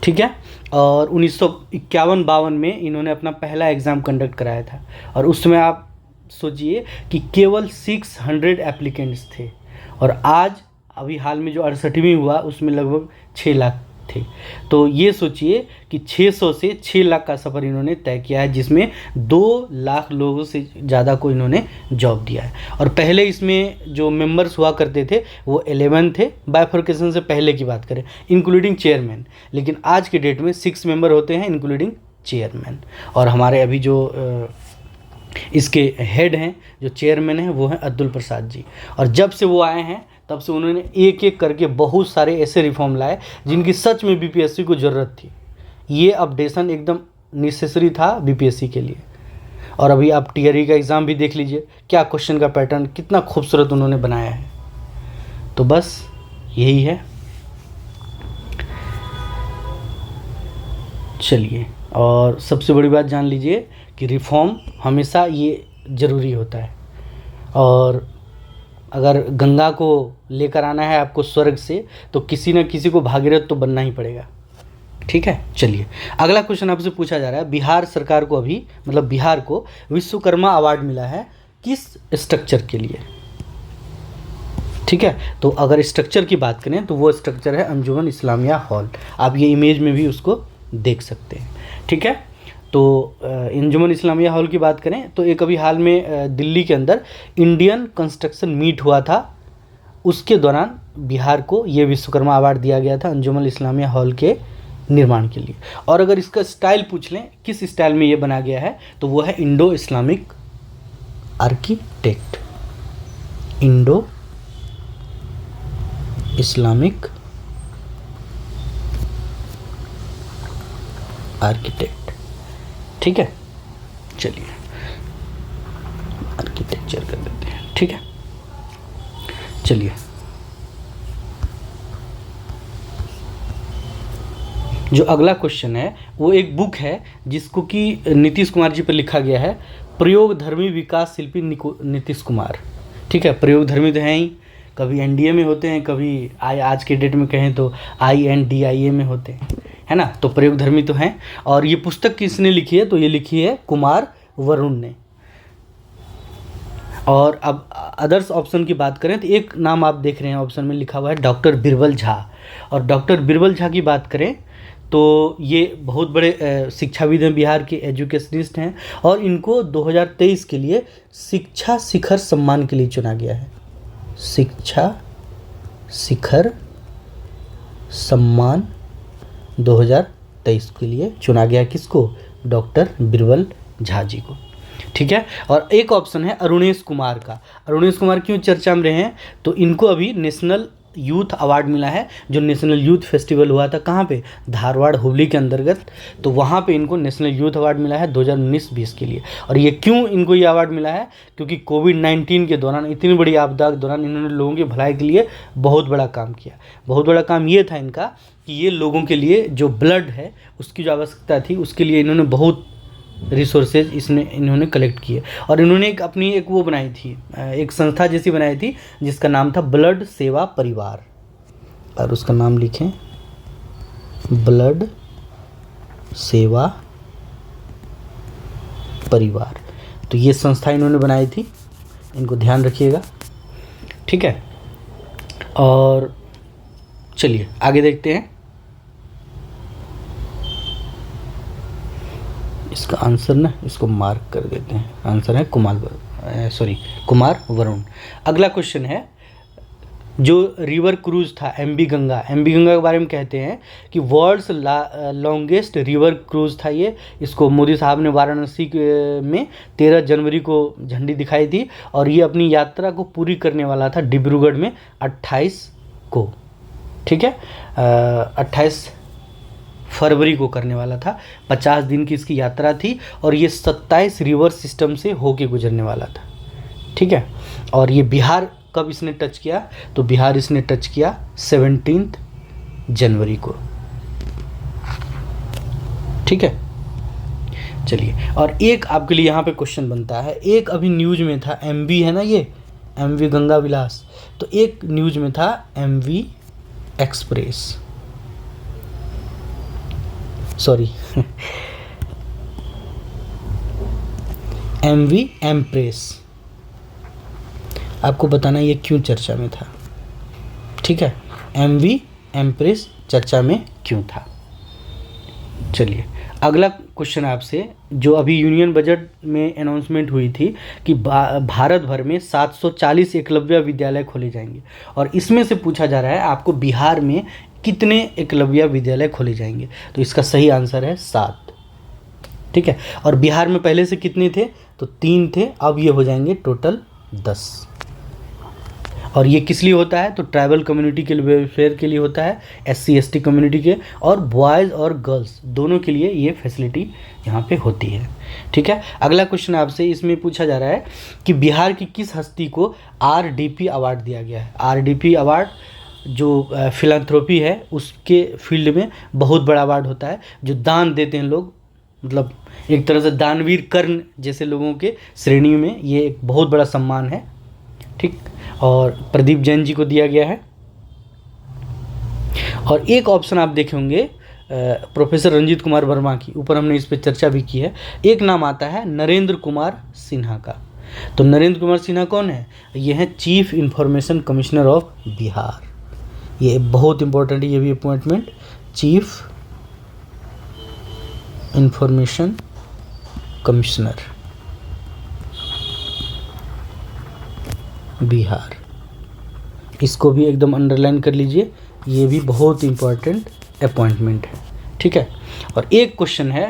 ठीक है, और 1951-52 में इन्होंने अपना पहला एग्ज़ाम कंडक्ट कराया था। और उस समय आप सोचिए कि केवल 600 एप्लीकेंट्स थे और आज अभी हाल में जो 68वीं हुआ उसमें लगभग 6 लाख थे। तो ये सोचिए कि 600 से 6 लाख का सफ़र इन्होंने तय किया है, जिसमें 2 लाख लोगों से ज़्यादा को इन्होंने जॉब दिया है। और पहले इसमें जो मेंबर्स हुआ करते थे वो 11 थे, बाइफर्केशन से पहले की बात करें, इंक्लूडिंग चेयरमैन। लेकिन आज के डेट में 6 मेंबर होते हैं इंक्लूडिंग चेयरमैन। और हमारे अभी जो इसके हेड हैं, जो चेयरमैन हैं, वो हैं अब्दुल प्रसाद जी। और जब से वो आए हैं तब से उन्होंने एक एक करके बहुत सारे ऐसे रिफॉर्म लाए जिनकी सच में बीपीएससी को ज़रूरत थी। ये अपडेशन एकदम नेसेसरी था बीपीएससी के लिए। और अभी आप टीआरई का एग्ज़ाम भी देख लीजिए, क्या क्वेश्चन का पैटर्न कितना खूबसूरत उन्होंने बनाया है। तो बस यही है। चलिए, और सबसे बड़ी बात जान लीजिए कि रिफॉर्म हमेशा ये ज़रूरी होता है। और अगर गंगा को लेकर आना है आपको स्वर्ग से, तो किसी न किसी को भागीरथ तो बनना ही पड़ेगा। ठीक है, चलिए अगला क्वेश्चन आपसे पूछा जा रहा है। बिहार सरकार को अभी मतलब बिहार को विश्वकर्मा अवार्ड मिला है किस स्ट्रक्चर के लिए। ठीक है, तो अगर स्ट्रक्चर की बात करें तो वो स्ट्रक्चर है अंजुमन इस्लामिया हॉल। आप ये इमेज में भी उसको देख सकते हैं। ठीक है, तो अंजुमन इस्लामिया हॉल की बात करें तो एक अभी हाल में दिल्ली के अंदर इंडियन कंस्ट्रक्शन मीट हुआ था, उसके दौरान बिहार को ये विश्वकर्मा अवार्ड दिया गया था अंजुमन इस्लामिया हॉल के निर्माण के लिए। और अगर इसका स्टाइल पूछ लें किस स्टाइल में ये बना गया है, तो वो है Indo Islamic architect. Indo Islamic architect. ठीक है, चलिए आर्किटेक्चर कर देते हैं। ठीक है, चलिए जो अगला क्वेश्चन है वो एक बुक है जिसको कि नीतीश कुमार जी पर लिखा गया है, प्रयोगधर्मी विकास शिल्पी नीतीश कुमार। ठीक है, प्रयोगधर्मी तो हैं ही, कभी एनडीए में होते हैं, कभी आज के डेट में कहें तो INDIA में होते हैं, है ना। तो प्रयोगधर्मी तो हैं। और ये पुस्तक किसने लिखी है, तो ये लिखी है कुमार वरुण ने। और अब अदर्स ऑप्शन की बात करें तो एक नाम आप देख रहे हैं ऑप्शन में लिखा हुआ है डॉक्टर बीरबल झा। और डॉक्टर बीरबल झा की बात करें तो ये बहुत बड़े शिक्षाविद हैं, बिहार के एजुकेशनिस्ट हैं। और इनको 2023 के लिए शिक्षा शिखर सम्मान के लिए चुना गया है। शिक्षा शिखर सम्मान 2023 के लिए चुना गया किसको, डॉक्टर बीरबल झा जी को। ठीक है, और एक ऑप्शन है अरुणेश कुमार का। अरुणेश कुमार क्यों चर्चा में रहे हैं, तो इनको अभी नेशनल यूथ अवार्ड मिला है, जो नेशनल यूथ फेस्टिवल हुआ था कहाँ पे, धारवाड़ हुबली के अंतर्गत। तो वहाँ पे इनको नेशनल यूथ अवार्ड मिला है 2019-20 के लिए। और ये क्यों इनको ये अवार्ड मिला है, क्योंकि कोविड-19 के दौरान, इतनी बड़ी आपदा के दौरान इन्होंने लोगों की भलाई के लिए बहुत बड़ा काम किया। बहुत बड़ा काम ये था इनका कि ये लोगों के लिए जो ब्लड है उसकी जो आवश्यकता थी उसके लिए इन्होंने बहुत रिसोर्सेज इन्होंने कलेक्ट किए। और इन्होंने एक वो बनाई थी, एक संस्था जैसी बनाई थी जिसका नाम था ब्लड सेवा परिवार। और उसका नाम लिखें ब्लड सेवा परिवार। तो ये संस्था इन्होंने बनाई थी, इनको ध्यान रखिएगा। ठीक है, और चलिए आगे देखते हैं। इसका आंसर ना इसको मार्क कर देते हैं, आंसर है कुमार वरुण। अगला क्वेश्चन है, जो रिवर क्रूज था एमबी गंगा के बारे में कहते हैं कि वर्ल्ड्स लॉन्गेस्ट रिवर क्रूज था ये। इसको मोदी साहब ने वाराणसी में 13 जनवरी को झंडी दिखाई थी और ये अपनी यात्रा को पूरी करने वाला था डिब्रूगढ़ में 28 को, ठीक है, 28 फरवरी को करने वाला था। 50 दिन की इसकी यात्रा थी और ये 27 रिवर सिस्टम से होके गुजरने वाला था, ठीक है। और ये बिहार कब इसने टच किया, तो बिहार इसने टच किया 17 जनवरी को, ठीक है। चलिए, और एक आपके लिए यहाँ पे क्वेश्चन बनता है, एक अभी न्यूज में था एमवी है ना, ये एमवी गंगा विलास, तो एक न्यूज में था MV Express, sorry MV Empress. आपको बताना ये क्यों चर्चा में था, ठीक है, एमवी एम्प्रेस चर्चा में क्यों था। चलिए, अगला क्वेश्चन आपसे, जो अभी यूनियन बजट में अनाउंसमेंट हुई थी कि भारत भर में 740 एकलव्य विद्यालय खोले जाएंगे, और इसमें से पूछा जा रहा है आपको बिहार में कितने एकलव्य विद्यालय खोले जाएंगे, तो इसका सही आंसर है 7, ठीक है। और बिहार में पहले से कितने थे, तो 3 थे, अब ये हो जाएंगे टोटल 10। और ये किस लिए होता है, तो ट्राइबल कम्युनिटी के वेलफेयर के लिए होता है, SC ST कम्युनिटी के, और बॉयज़ और गर्ल्स दोनों के लिए ये फैसिलिटी यहाँ पे होती है, ठीक है। अगला क्वेश्चन आपसे इसमें पूछा जा रहा है कि बिहार की किस हस्ती को RDP अवार्ड दिया गया है। RDP अवार्ड जो फिलैंथ्रोपी है उसके फील्ड में बहुत बड़ा अवार्ड होता है, जो दान देते हैं लोग, मतलब एक तरह से दानवीर कर्ण जैसे लोगों के श्रेणी में ये एक बहुत बड़ा सम्मान है, ठीक। और प्रदीप जैन जी को दिया गया है। और एक ऑप्शन आप देखे होंगे प्रोफेसर रंजीत कुमार वर्मा की, ऊपर हमने इस पर चर्चा भी की है। एक नाम आता है नरेंद्र कुमार सिन्हा का, तो नरेंद्र कुमार सिन्हा कौन है, ये है chief information commissioner of Bihar. ये बहुत इंपॉर्टेंट है ये भी appointment, chief information commissioner Bihar, इसको भी एकदम अंडरलाइन कर लीजिए, ये भी बहुत इंपॉर्टेंट अपॉइंटमेंट है, ठीक है। और एक क्वेश्चन है,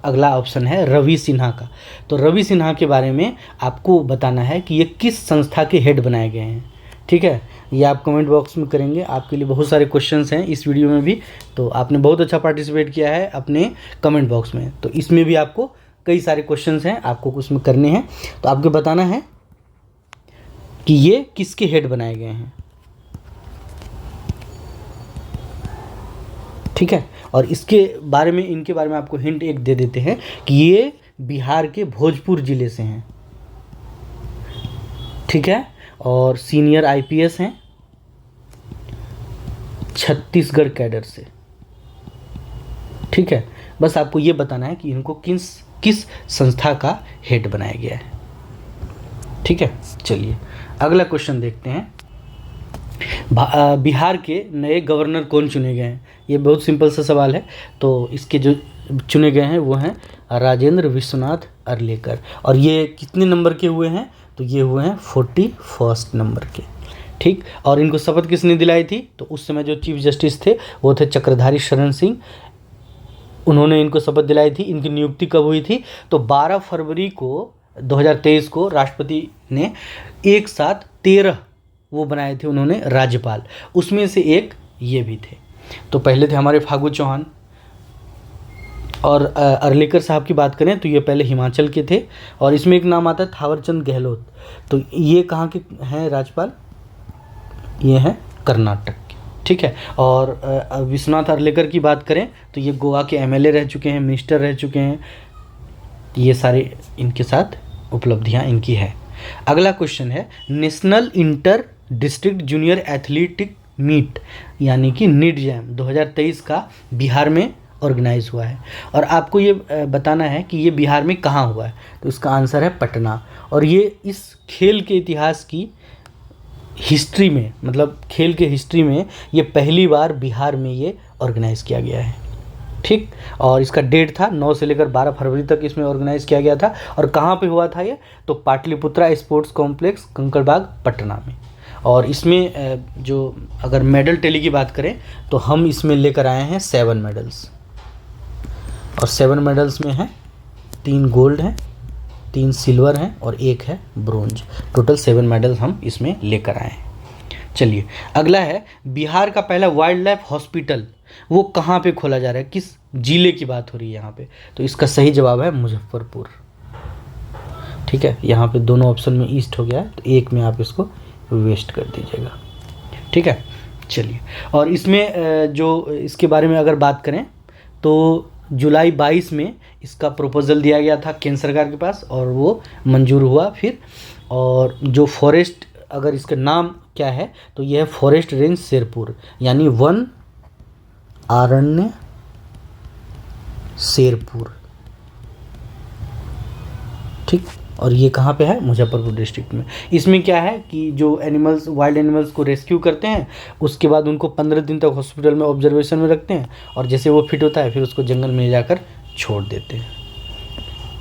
अगला ऑप्शन है रवि सिन्हा का। तो रवि सिन्हा के बारे में आपको बताना है कि ये किस संस्था के हेड बनाए गए हैं, ठीक है। ये आप कमेंट बॉक्स में करेंगे, आपके लिए बहुत सारे क्वेश्चंस हैं इस वीडियो में भी, तो आपने बहुत अच्छा पार्टिसिपेट किया है अपने कमेंट बॉक्स में, तो इसमें भी आपको कई सारे क्वेश्चंस हैं आपको उसमें करने हैं, तो आपको बताना है कि ये किसके हेड बनाए गए हैं, ठीक है। और इसके बारे में, इनके बारे में आपको हिंट एक दे देते हैं कि ये बिहार के भोजपुर जिले से हैं, ठीक है। और सीनियर IPS हैं छत्तीसगढ़ कैडर से, ठीक है। बस आपको ये बताना है कि इनको किस संस्था का हेड बनाया गया है, ठीक है। चलिए, अगला क्वेश्चन देखते हैं, बिहार के नए गवर्नर कौन चुने गए हैं। ये बहुत सिंपल सा सवाल है, तो इसके जो चुने गए हैं वो हैं राजेंद्र विश्वनाथ अर्लेकर, और ये कितने नंबर के हुए हैं, तो ये हुए हैं 41 नंबर के, ठीक। और इनको शपथ किसने दिलाई थी, तो उस समय जो चीफ जस्टिस थे वो थे चक्रधारी शरण सिंह, उन्होंने इनको शपथ दिलाई थी। इनकी नियुक्ति कब हुई थी, तो 12 फरवरी को 2023 को राष्ट्रपति ने एक साथ 13 वो बनाए थे उन्होंने राज्यपाल, उसमें से एक ये भी थे। तो पहले थे हमारे फागू चौहान, और अर्लेकर साहब की बात करें तो ये पहले हिमाचल के थे, और इसमें एक नाम आता है थावरचंद गहलोत, तो ये कहाँ के हैं राज्यपाल, ये हैं कर्नाटक के, ठीक है। और विश्वनाथ अर्लेकर की बात करें तो ये गोवा के MLA रह चुके हैं, मिनिस्टर रह चुके हैं, ये सारे इनके साथ उपलब्धियां इनकी है। अगला क्वेश्चन है, national inter district junior athletic meet यानी कि NITJAM 2023 का बिहार में ऑर्गेनाइज हुआ है, और आपको ये बताना है कि ये बिहार में कहाँ हुआ है, तो इसका आंसर है पटना। और ये इस खेल के इतिहास की हिस्ट्री में, मतलब खेल के हिस्ट्री में ये पहली बार बिहार में ये ऑर्गेनाइज किया गया है, ठीक। और इसका डेट था 9 से लेकर 12 फरवरी तक इसमें ऑर्गेनाइज किया गया था। और कहाँ पे हुआ था ये, तो पाटलिपुत्रा स्पोर्ट्स कॉम्प्लेक्स कंकड़बाग पटना में। और इसमें जो अगर मेडल टैली की बात करें तो हम इसमें लेकर आए हैं 7 मेडल्स। और 7 मेडल्स में हैं 3 गोल्ड हैं, 3 सिल्वर हैं और 1 है ब्रोंज। टोटल 7 मेडल्स हम इसमें लेकर आए हैं। चलिए अगला है, बिहार का पहला वाइल्ड लाइफ हॉस्पिटल वो कहाँ पे खोला जा रहा है, किस जिले की बात हो रही है यहाँ पे, तो इसका सही जवाब है मुजफ्फरपुर। ठीक है, यहाँ पे दोनों ऑप्शन में ईस्ट हो गया है, तो एक में आप इसको वेस्ट कर दीजिएगा। ठीक है, चलिए। और इसमें जो इसके बारे में अगर बात करें तो जुलाई 22 में इसका प्रपोजल दिया गया था केंद्र सरकार के पास और वो मंजूर हुआ फिर। और जो फॉरेस्ट, अगर इसका नाम क्या है तो यह है फॉरेस्ट रेंज शेरपुर, यानी वन अरण्य शेरपुर। ठीक, और ये कहाँ पे है, मुजफ्फरपुर डिस्ट्रिक्ट में। इसमें क्या है कि जो एनिमल्स, वाइल्ड एनिमल्स को रेस्क्यू करते हैं, उसके बाद उनको 15 दिन तक हॉस्पिटल में ऑब्जर्वेशन में रखते हैं और जैसे वो फिट होता है फिर उसको जंगल में ले जाकर छोड़ देते हैं।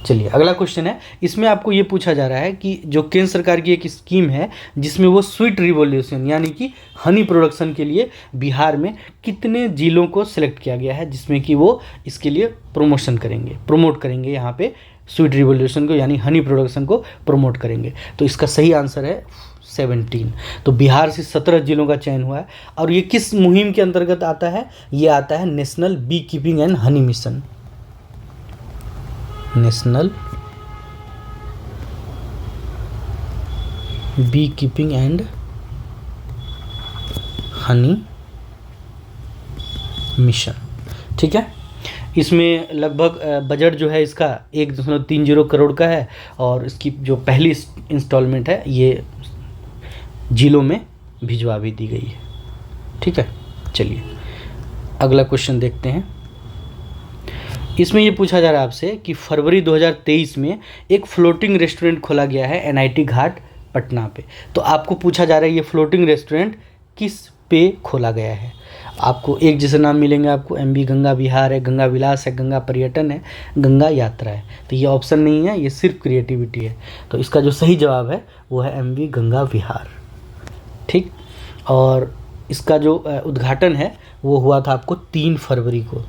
चलिए अगला क्वेश्चन है, इसमें आपको ये पूछा जा रहा है कि जो केंद्र सरकार की एक स्कीम है जिसमें वो स्वीट रिवॉल्यूशन यानी कि हनी प्रोडक्शन के लिए बिहार में कितने जिलों को सिलेक्ट किया गया है जिसमें कि वो इसके लिए प्रमोट करेंगे यहाँ पे स्वीट रिवॉल्यूशन को, यानी हनी प्रोडक्शन को प्रमोट करेंगे। तो इसका सही आंसर है 17। तो बिहार से 17 जिलों का चयन हुआ है। और ये किस मुहिम के अंतर्गत आता है, ये आता है national bee keeping and honey mission. National bee keeping and honey mission. ठीक है, इसमें लगभग बजट जो है इसका 1.30 करोड़ का है और इसकी जो पहली इंस्टॉलमेंट है ये जिलों में भिजवा भी दी गई है। ठीक है, चलिए अगला क्वेश्चन देखते हैं। इसमें ये पूछा जा रहा है आपसे कि फरवरी 2023 में एक फ्लोटिंग रेस्टोरेंट खोला गया है NIT घाट पटना पे। तो आपको पूछा जा रहा है ये फ्लोटिंग रेस्टोरेंट किस पे खोला गया है। आपको एक जैसे नाम मिलेंगे, आपको MB गंगा विहार है, गंगा विलास है, गंगा पर्यटन है, गंगा यात्रा है। तो ये ऑप्शन नहीं है, ये सिर्फ क्रिएटिविटी है। तो इसका जो सही जवाब है वो है MB गंगा विहार। ठीक, और इसका जो उद्घाटन है वो हुआ था आपको 3 फरवरी को,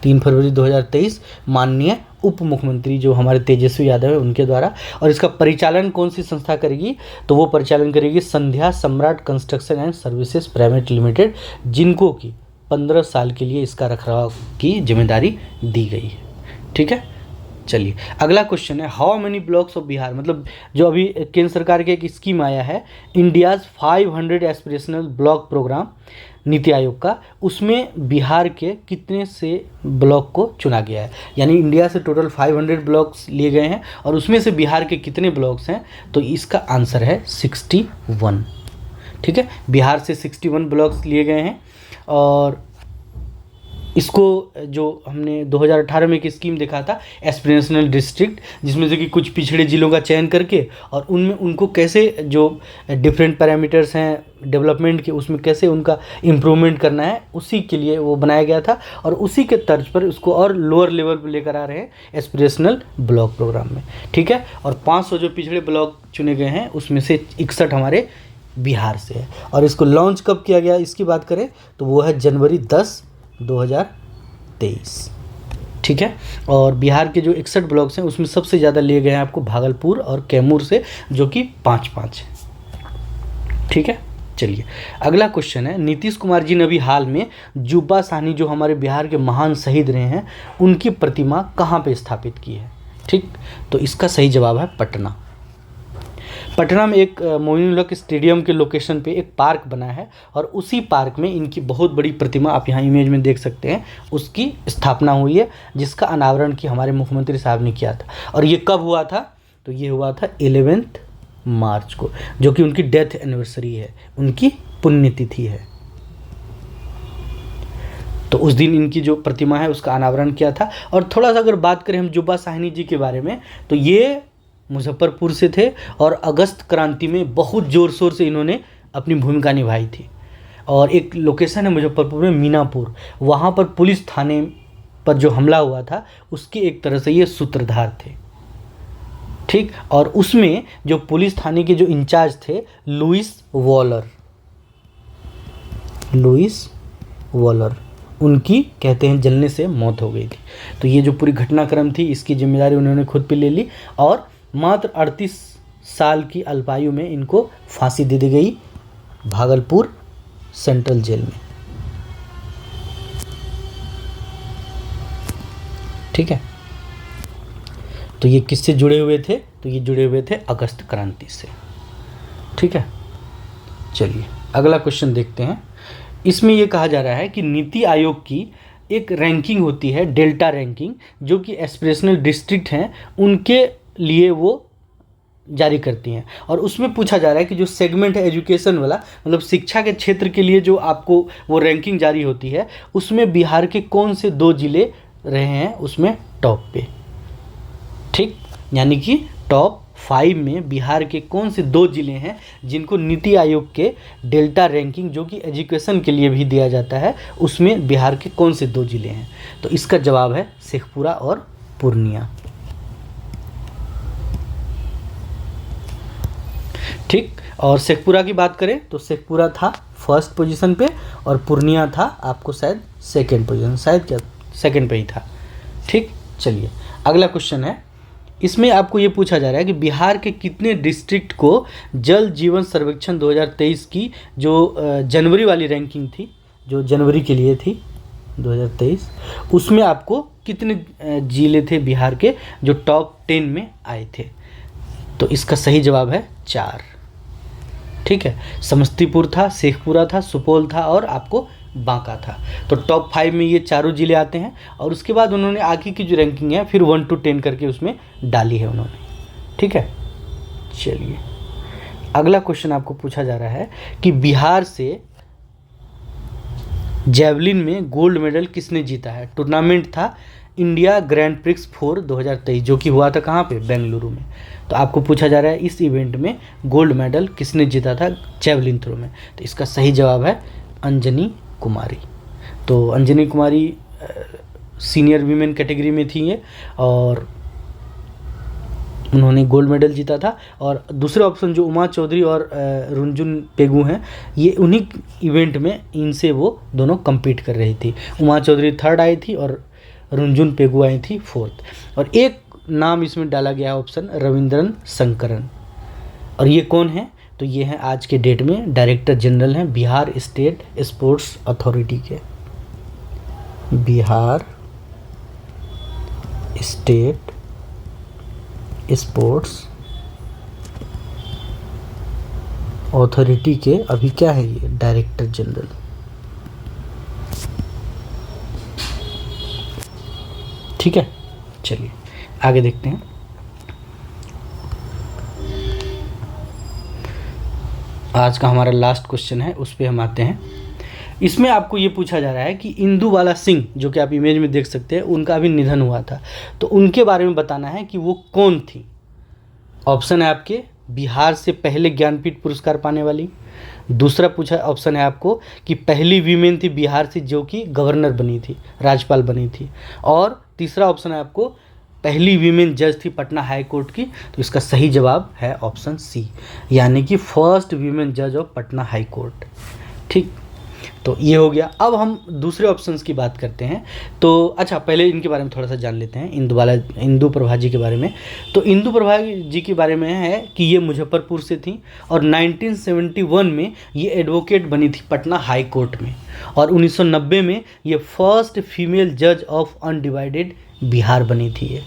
3 फरवरी 2023 माननीय उप मुख्यमंत्री जो हमारे तेजस्वी यादव है उनके द्वारा। और इसका परिचालन कौन सी संस्था करेगी, तो वो परिचालन करेगी संध्या सम्राट construction and services private limited, जिनको कि 15 साल के लिए इसका रखरखाव की जिम्मेदारी दी गई है। ठीक है, चलिए अगला क्वेश्चन है, how many blocks of Bihar, मतलब जो अभी केंद्र सरकार के एक स्कीम आया है India's 500 aspirational block programme NITI Aayog का, उसमें बिहार के कितने से ब्लॉक को चुना गया है। यानी इंडिया से टोटल 500 ब्लॉक्स लिए गए हैं और उसमें से बिहार के कितने ब्लॉक्स हैं, तो इसका आंसर है 61। ठीक है, बिहार से 61 ब्लॉक्स लिए गए हैं। और इसको जो हमने 2018 में एक स्कीम देखा था एस्पिरेशनल डिस्ट्रिक्ट, जिसमें से कि कुछ पिछड़े जिलों का चयन करके और उनमें उनको कैसे जो डिफरेंट पैरामीटर्स हैं डेवलपमेंट के उसमें कैसे उनका इम्प्रूवमेंट करना है, उसी के लिए वो बनाया गया था। और उसी के तर्ज पर उसको और लोअर लेवल पर लेकर आ रहे हैं एस्पिरेशनल ब्लॉक प्रोग्राम में। ठीक है, और 500 जो पिछड़े ब्लॉक चुने गए हैं उसमें से 61 हमारे बिहार से है। और इसको लॉन्च कब किया गया इसकी बात करें तो वो है जनवरी 10, 2023। ठीक है, और बिहार के जो 61 ब्लॉक्स हैं उसमें सबसे ज़्यादा लिए गए हैं आपको भागलपुर और कैमूर से, जो कि 5-5 है। ठीक है, चलिए अगला क्वेश्चन है, नीतीश कुमार जी ने अभी हाल में जुब्बा साहनी जो हमारे बिहार के महान शहीद रहे हैं उनकी प्रतिमा कहाँ पे स्थापित की है। ठीक, तो इसका सही जवाब है पटना। पटना में एक मोइनुलहक स्टेडियम के लोकेशन पे एक पार्क बना है और उसी पार्क में इनकी बहुत बड़ी प्रतिमा आप यहाँ इमेज में देख सकते हैं, उसकी स्थापना हुई है, जिसका अनावरण की हमारे मुख्यमंत्री साहब ने किया था। और ये कब हुआ था, तो ये हुआ था 11 मार्च को, जो कि उनकी डेथ एनिवर्सरी है, उनकी पुण्यतिथि है। तो उस दिन इनकी जो प्रतिमा है उसका अनावरण किया था। और थोड़ा सा अगर बात करें हम जुब्बा साहनी जी के बारे में, तो ये मुजफ्फरपुर से थे और अगस्त क्रांति में बहुत ज़ोर शोर से इन्होंने अपनी भूमिका निभाई थी। और एक लोकेशन है मुजफ्फरपुर में मीनापुर, वहाँ पर पुलिस थाने पर जो हमला हुआ था उसके एक तरह से ये सूत्रधार थे, ठीक। और उसमें जो पुलिस थाने के जो इंचार्ज थे लुइस वॉलर, उनकी कहते हैं जलने से मौत हो गई थी। तो ये जो पूरी घटनाक्रम थी इसकी जिम्मेदारी उन्होंने खुद पे ले ली और मात्र 38 साल की अल्पायु में इनको फांसी दे दी गई भागलपुर सेंट्रल जेल में, ठीक है। तो ये किससे जुड़े हुए थे? तो ये जुड़े हुए थे अगस्त क्रांति से, ठीक है। चलिए अगला क्वेश्चन देखते हैं। इसमें ये कहा जा रहा है कि नीति आयोग की एक रैंकिंग होती है, डेल्टा रैंकिंग, जो कि एस्पिरेशनल डिस्ट्रिक्ट हैं उनके लिए वो जारी करती हैं। और उसमें पूछा जा रहा है कि जो सेगमेंट है एजुकेशन वाला, मतलब शिक्षा के क्षेत्र के लिए जो आपको वो रैंकिंग जारी होती है, उसमें बिहार के कौन से 2 जिले रहे हैं उसमें टॉप पे, ठीक। यानी कि टॉप 5 में बिहार के कौन से 2 जिले हैं जिनको नीति आयोग के डेल्टा रैंकिंग, जो कि एजुकेशन के लिए भी दिया जाता है, उसमें बिहार के कौन से 2 जिले हैं? तो इसका जवाब है शेखपुरा और पूर्णिया, ठीक। और शेखपुरा की बात करें तो शेखपुरा था फर्स्ट पोजीशन पे और पूर्णिया था आपको शायद सेकंड पोजीशन, शायद क्या सेकंड पे ही था, ठीक। चलिए अगला क्वेश्चन है। इसमें आपको ये पूछा जा रहा है कि बिहार के कितने डिस्ट्रिक्ट को जल जीवन सर्वेक्षण 2023 की जो जनवरी वाली रैंकिंग थी, जो जनवरी के लिए थी 2023, उसमें आपको कितने जिले थे बिहार के जो टॉप 10 में आए थे? तो इसका सही जवाब है 4, ठीक है। समस्तीपुर था, शेखपुरा था, सुपौल था और आपको बांका था। तो टॉप 5 में ये चारों जिले आते हैं और उसके बाद उन्होंने आगे की जो रैंकिंग है फिर 1 to 10 करके उसमें डाली है उन्होंने, ठीक है। चलिए अगला क्वेश्चन आपको पूछा जा रहा है कि बिहार से जैवलिन में गोल्ड मेडल किसने जीता है? टूर्नामेंट था इंडिया ग्रैंड प्रिक्स 4 2023, जो कि हुआ था कहाँ पे? बेंगलुरु में। तो आपको पूछा जा रहा है इस इवेंट में गोल्ड मेडल किसने जीता था जैवलिन थ्रो में? तो इसका सही जवाब है अंजनी कुमारी। तो Anjani Kumari senior women category में थी ये और उन्होंने गोल्ड मेडल जीता था। और दूसरे ऑप्शन जो उमा चौधरी और रुंजुन पेगू हैं, ये उन्हीं इवेंट में इनसे वो दोनों compete कर रही थी। उमा चौधरी 3rd आई थी और रुंजुन पेगू आई थी 4th। और एक नाम इसमें डाला गया ऑप्शन रविंद्रन शंकरन, और ये कौन है? तो ये हैं आज के डेट में डायरेक्टर जनरल हैं बिहार स्टेट स्पोर्ट्स अथॉरिटी के, बिहार स्टेट स्पोर्ट्स अथॉरिटी के अभी क्या है ये डायरेक्टर जनरल। ठीक है, चलिए आगे देखते हैं। आज का हमारा लास्ट क्वेश्चन है, उस पर हम आते हैं। इसमें आपको ये पूछा जा रहा है कि इंदुबाला सिंह, जो कि आप इमेज में देख सकते हैं, उनका अभी निधन हुआ था, तो उनके बारे में बताना है कि वो कौन थी। ऑप्शन है आपके बिहार से पहले ज्ञानपीठ पुरस्कार पाने वाली। दूसरा पूछा ऑप्शन है आपको कि पहली वीमेन थी बिहार से जो कि गवर्नर बनी थी, राज्यपाल बनी थी। और तीसरा ऑप्शन है आपको पहली वीमेन जज थी पटना हाई कोर्ट की। तो इसका सही जवाब है ऑप्शन सी, यानी कि फर्स्ट वीमेन जज ऑफ पटना हाई कोर्ट। ठीक, तो ये हो गया। अब हम दूसरे ऑप्शंस की बात करते हैं। तो अच्छा, पहले इनके बारे में थोड़ा सा जान लेते हैं, इंदु प्रभा जी के बारे में। तो इंदु प्रभा जी के बारे में है कि ये मुजफ्फरपुर से थी और 1971 में ये एडवोकेट बनी थी पटना हाई कोर्ट में, और 1990 में ये फर्स्ट फीमेल जज ऑफ अनडिवाइडेड बिहार बनी थी ये।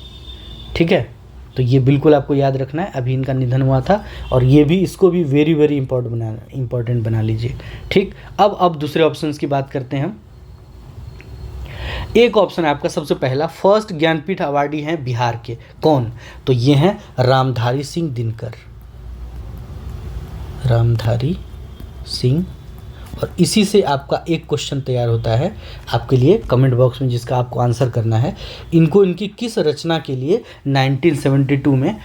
ठीक है, तो ये बिल्कुल आपको याद रखना है। अभी इनका निधन हुआ था और ये भी, इसको भी वेरी वेरी इंपॉर्टेंट बना लीजिए। ठीक, अब दूसरे ऑप्शंस की बात करते हैं हम। एक ऑप्शन है आपका सबसे पहला, फर्स्ट ज्ञानपीठ अवार्डी हैं बिहार के, कौन? तो ये हैं रामधारी सिंह दिनकर, रामधारी सिंह। और इसी से आपका एक क्वेश्चन तैयार होता है आपके लिए कमेंट बॉक्स में, जिसका आपको आंसर करना है। इनको इनकी किस रचना के लिए 1972 में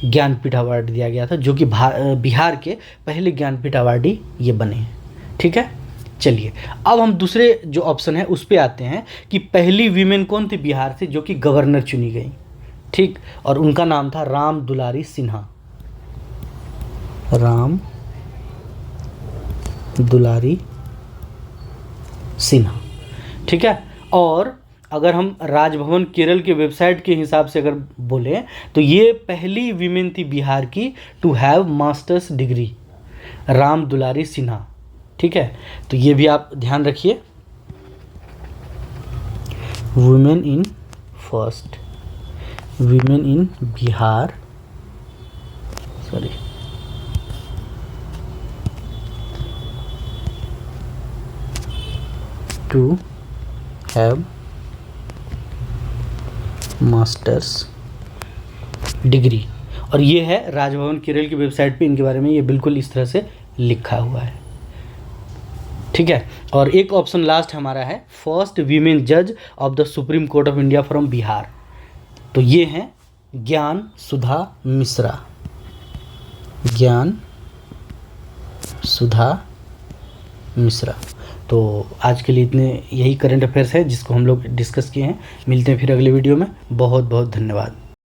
ज्ञानपीठ अवार्ड दिया गया था, जो कि बिहार के पहले ज्ञानपीठ अवार्डी ये बने हैं। ठीक है, चलिए अब हम दूसरे जो ऑप्शन है उस पे आते हैं कि पहली वीमेन कौन थी बिहार से जो कि गवर्नर चुनी गई, ठीक, और उनका नाम था राम दुलारी सिन्हा। राम दुलारी सिन्हा, ठीक है। और अगर हम राजभवन केरल के वेबसाइट के हिसाब से अगर बोलें तो ये पहली वीमेन थी बिहार की to have masters degree, Ram Dulari Sinha, ठीक है। तो ये भी आप ध्यान रखिए, women in first women in Bihar, sorry, to have masters degree. और ये है राजभवन केरल की वेबसाइट पे इनके बारे में ये बिल्कुल इस तरह से लिखा हुआ है, ठीक है। और एक ऑप्शन लास्ट हमारा है फर्स्ट वीमेन जज of the supreme court of India from Bihar, तो ये हैं ज्ञान सुधा मिश्रा, ज्ञान सुधा मिश्रा। तो आज के लिए इतने यही करंट अफेयर्स है जिसको हम लोग डिस्कस किए हैं। मिलते हैं फिर अगले वीडियो में। बहुत बहुत धन्यवाद।